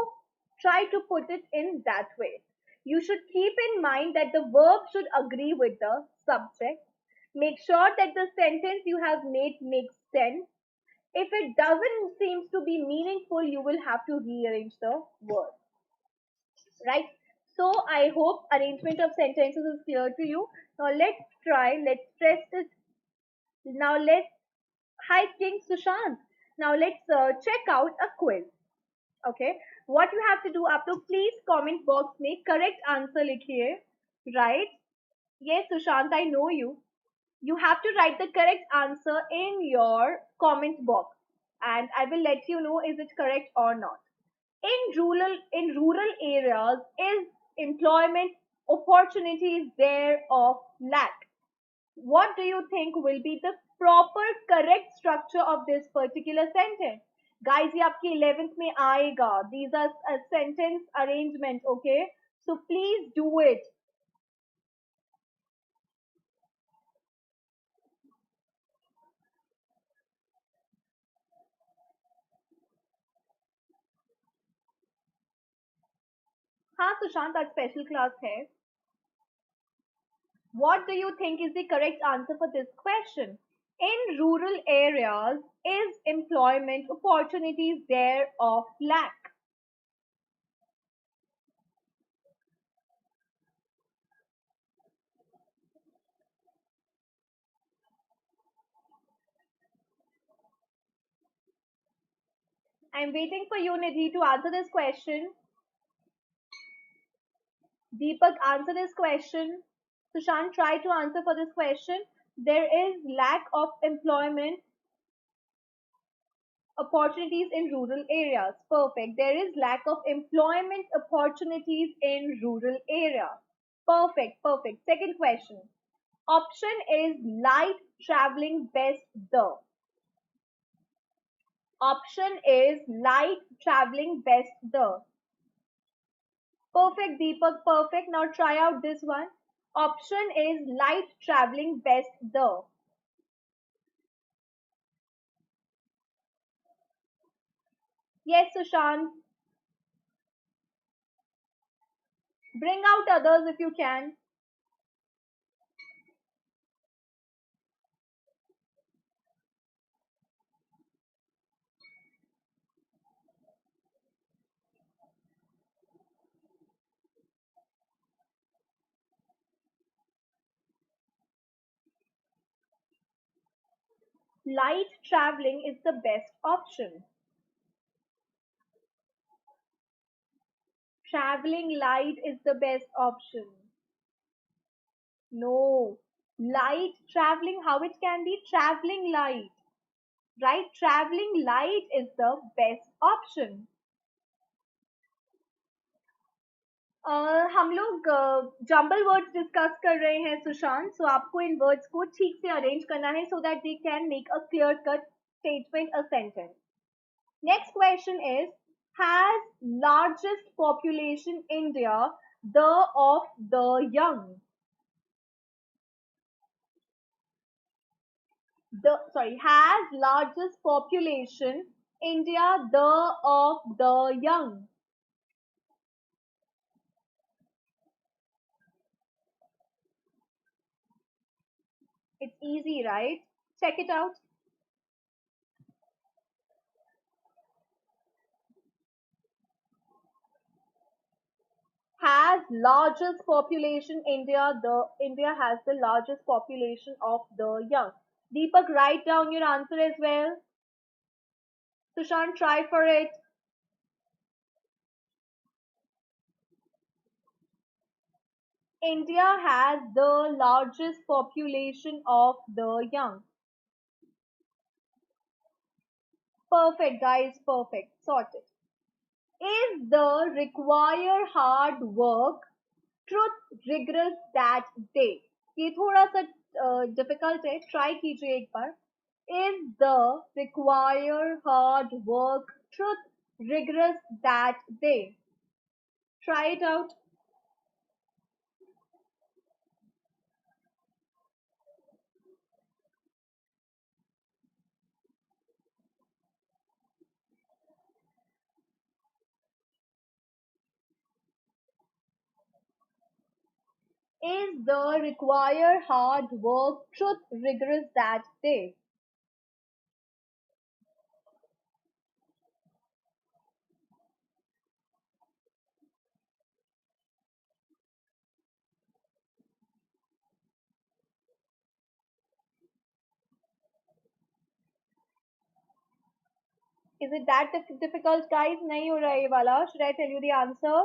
Try to put it in that way. You should keep in mind that the verb should agree with the subject. Make sure that the sentence you have made makes sense. If it doesn't seem to be meaningful, you will have to rearrange the word. Right? So I hope arrangement of sentences is clear to you. Now let's stress this. Now let's, hi King Sushant. Now let's check out a quiz. Okay. What you have to do, आप लोग please comment box में correct answer लिखिए. Right? Yes, Sushant, I know you. You have to write the correct answer in your comment box and I will let you know is it correct or not. In rural areas, is employment opportunities there of lack? What do you think will be the proper correct structure of this particular sentence? Guys, ये आपकी 11th में आएगा. These are a sentence arrangement, okay? So please do it. हाँ सुशांत, आज special class है. What do you think is the correct answer for this question? In rural areas, is employment opportunities there of lack? I'm waiting for you, Nidhi, to answer this question. Deepak, answer this question. Sushant, try to answer for this question. There is lack of employment opportunities in rural areas. Perfect. There is lack of employment opportunities in rural areas. Perfect, perfect. Second question. Option is light traveling best the. Option is light traveling best the. Perfect, Deepak, perfect. Now try out this one. Option is light traveling best the. Yes, Sushant. Bring out others if you can. Light traveling is the best option. Traveling light is the best option. No. Light traveling, how it can be traveling light? Right? Traveling light is the best option. हम लोग jumble words discuss कर रहे हैं सुशांत, सो आपको इन words को ठीक से arrange करना है so that they can make a clear cut statement, a sentence. Next question is, has largest population India the of the young? The, sorry, has largest population India the of the young? It's easy, right? Check it out. Has largest population India, the India has the largest population of the young. Deepak, write down your answer as well. Sushant, try for it. India has the largest population of the young. Perfect, guys, perfect. Sorted. Is the require hard work truth rigorous that day? ये थोड़ा सा difficult है, try कीजिए एक बार. Is the require hard work truth rigorous that they. Try it out. Is the require hard work truth rigorous that day? Is it that difficult, guys? नहीं हो रहा ये वाला. Should I tell you the answer?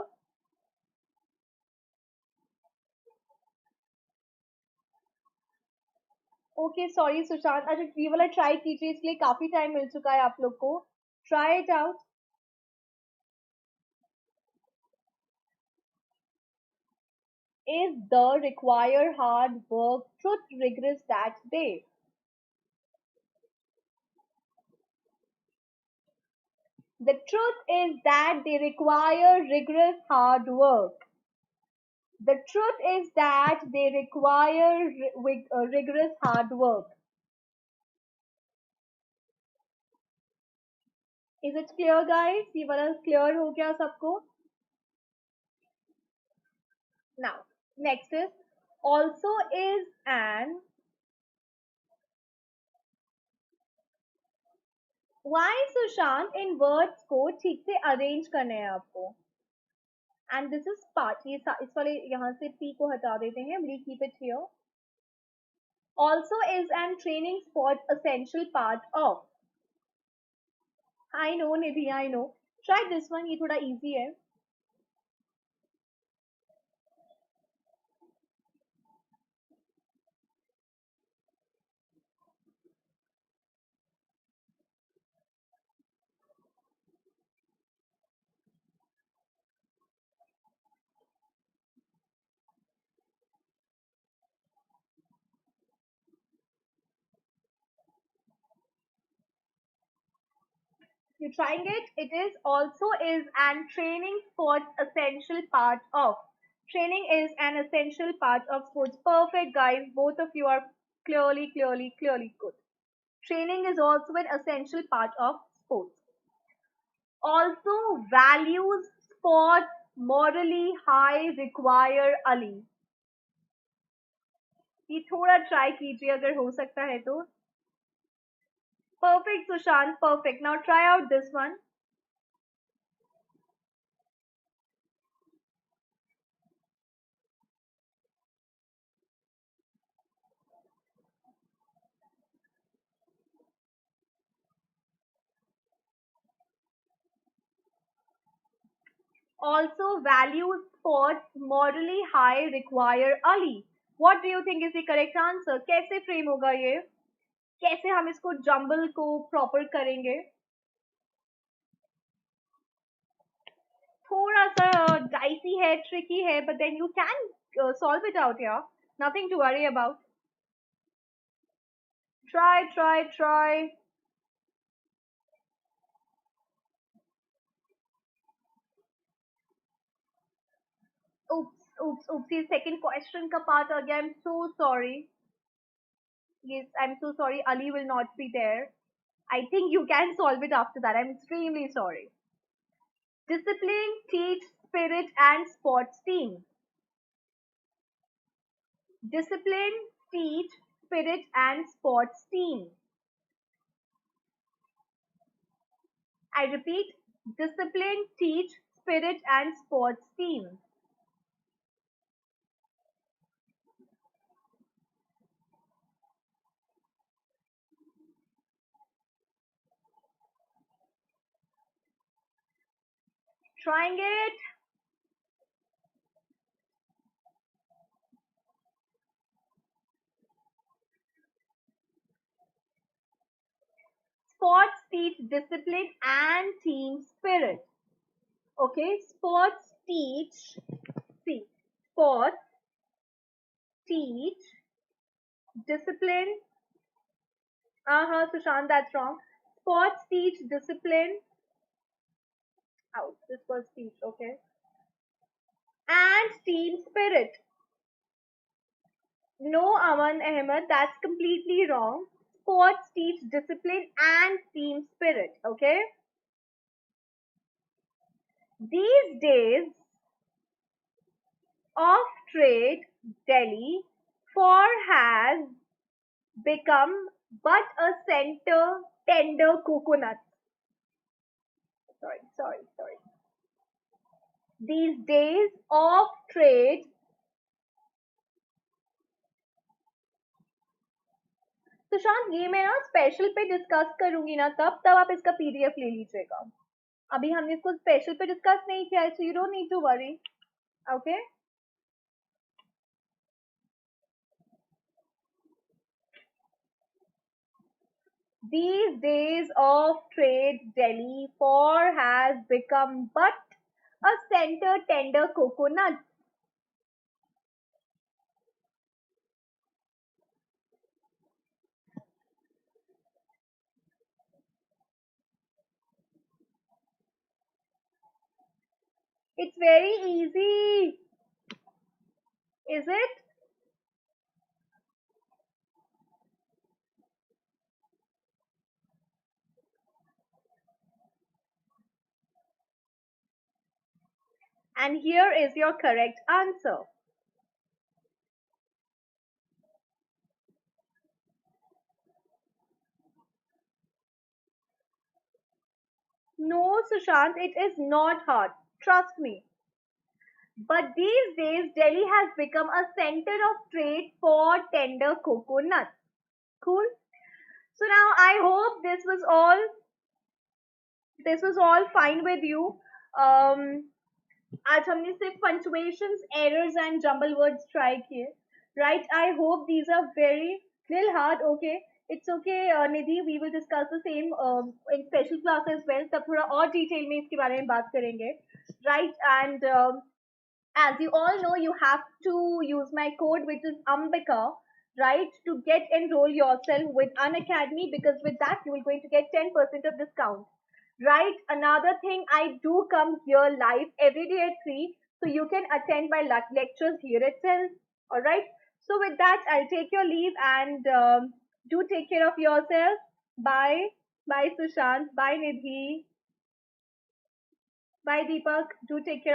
Okay, sorry Sushant. अच्छा ये वाला try कीजिए, इसके लिए काफी time मिल चुका है आप लोग को. Try it out. Is the require hard work truth rigorous that day? The truth is that they require rigorous hard work. The truth is that they require rigorous hard work. Is it clear, guys? ये वाला clear हो गया सबको? Now, next is also is an. Why Sushant in words को ठीक से arrange करने हैं आपको? And this is part. ये इस वाले यहाँ से P को हटा देते हैं. We keep it here. Also is an training sport essential part of. I know Nidhi, I know. Try this one. ये थोड़ा easy है. You're trying it. It is also is an training sports essential part of. Training is an essential part of sports. Perfect, guys. Both of you are clearly, clearly, clearly good. Training is also an essential part of sports. Also values sports morally high require Ali. ये थोड़ा try कीजिए अगर हो सकता है तो. Perfect, Sushant. Perfect. Now try out this one. Also values sports morally high require Ali. What do you think is the correct answer? कैसे frame होगा ये? कैसे हम इसको जंबल को प्रॉपर करेंगे? थोड़ा सा dicey है, tricky है, but then you can solve it out here. Nothing to worry about. Try, try, try. Oops, oops, oops. The second question ka part again. I'm so sorry. Yes, I'm so sorry. Ali will not be there. I think you can solve it after that. I'm extremely sorry. Discipline, teach, spirit, and sports team. Discipline, teach, spirit, and sports team. I repeat, discipline, teach, spirit, and sports team. Trying it. Sports teach discipline and team spirit. Okay, sports teach, see, sports teach discipline. Sushant, that's wrong. Sports teach discipline out. This was speech, okay? And team spirit. No, Aman Ahmed, that's completely wrong. Sports teach discipline and team spirit, okay? These days of trade, Delhi for has become but a center tender coconut. Sorry. These days of trade, Sushant ये मैं ना special पे discuss करूंगी ना तब तब आप इसका पीडीएफ ले लीजिएगा. अभी हमने इसको स्पेशल पे डिस्कस नहीं किया है, so you don't need to worry. Okay. These days of trade, Delhi for has become but a center tender coconut. It's very easy, is it? And here is your correct answer. No, Sushant, it is not hard. Trust me. But these days, Delhi has become a center of trade for tender coconuts. Cool. So now I hope this was all fine with you. आज हमने सिर्फ punctuations, errors and jumble words try किए. Right? I hope these are very little hard. Okay. It's okay, Nidhi. We will discuss the same in special class as well. तब थोड़ा और detail में इसके बारे में बात करेंगे. Right? And as you all know, you have to use my code, which is Ambika, right, to get enroll yourself with Unacademy, because with that you will going to get 10% of discount. Right. Another thing, I do come here live every day at 3, so you can attend my lectures here itself. All right. So with that, I'll take your leave and do take care of yourself. Bye. Bye, Sushant. Bye, Nidhi. Bye, Deepak. Do take care.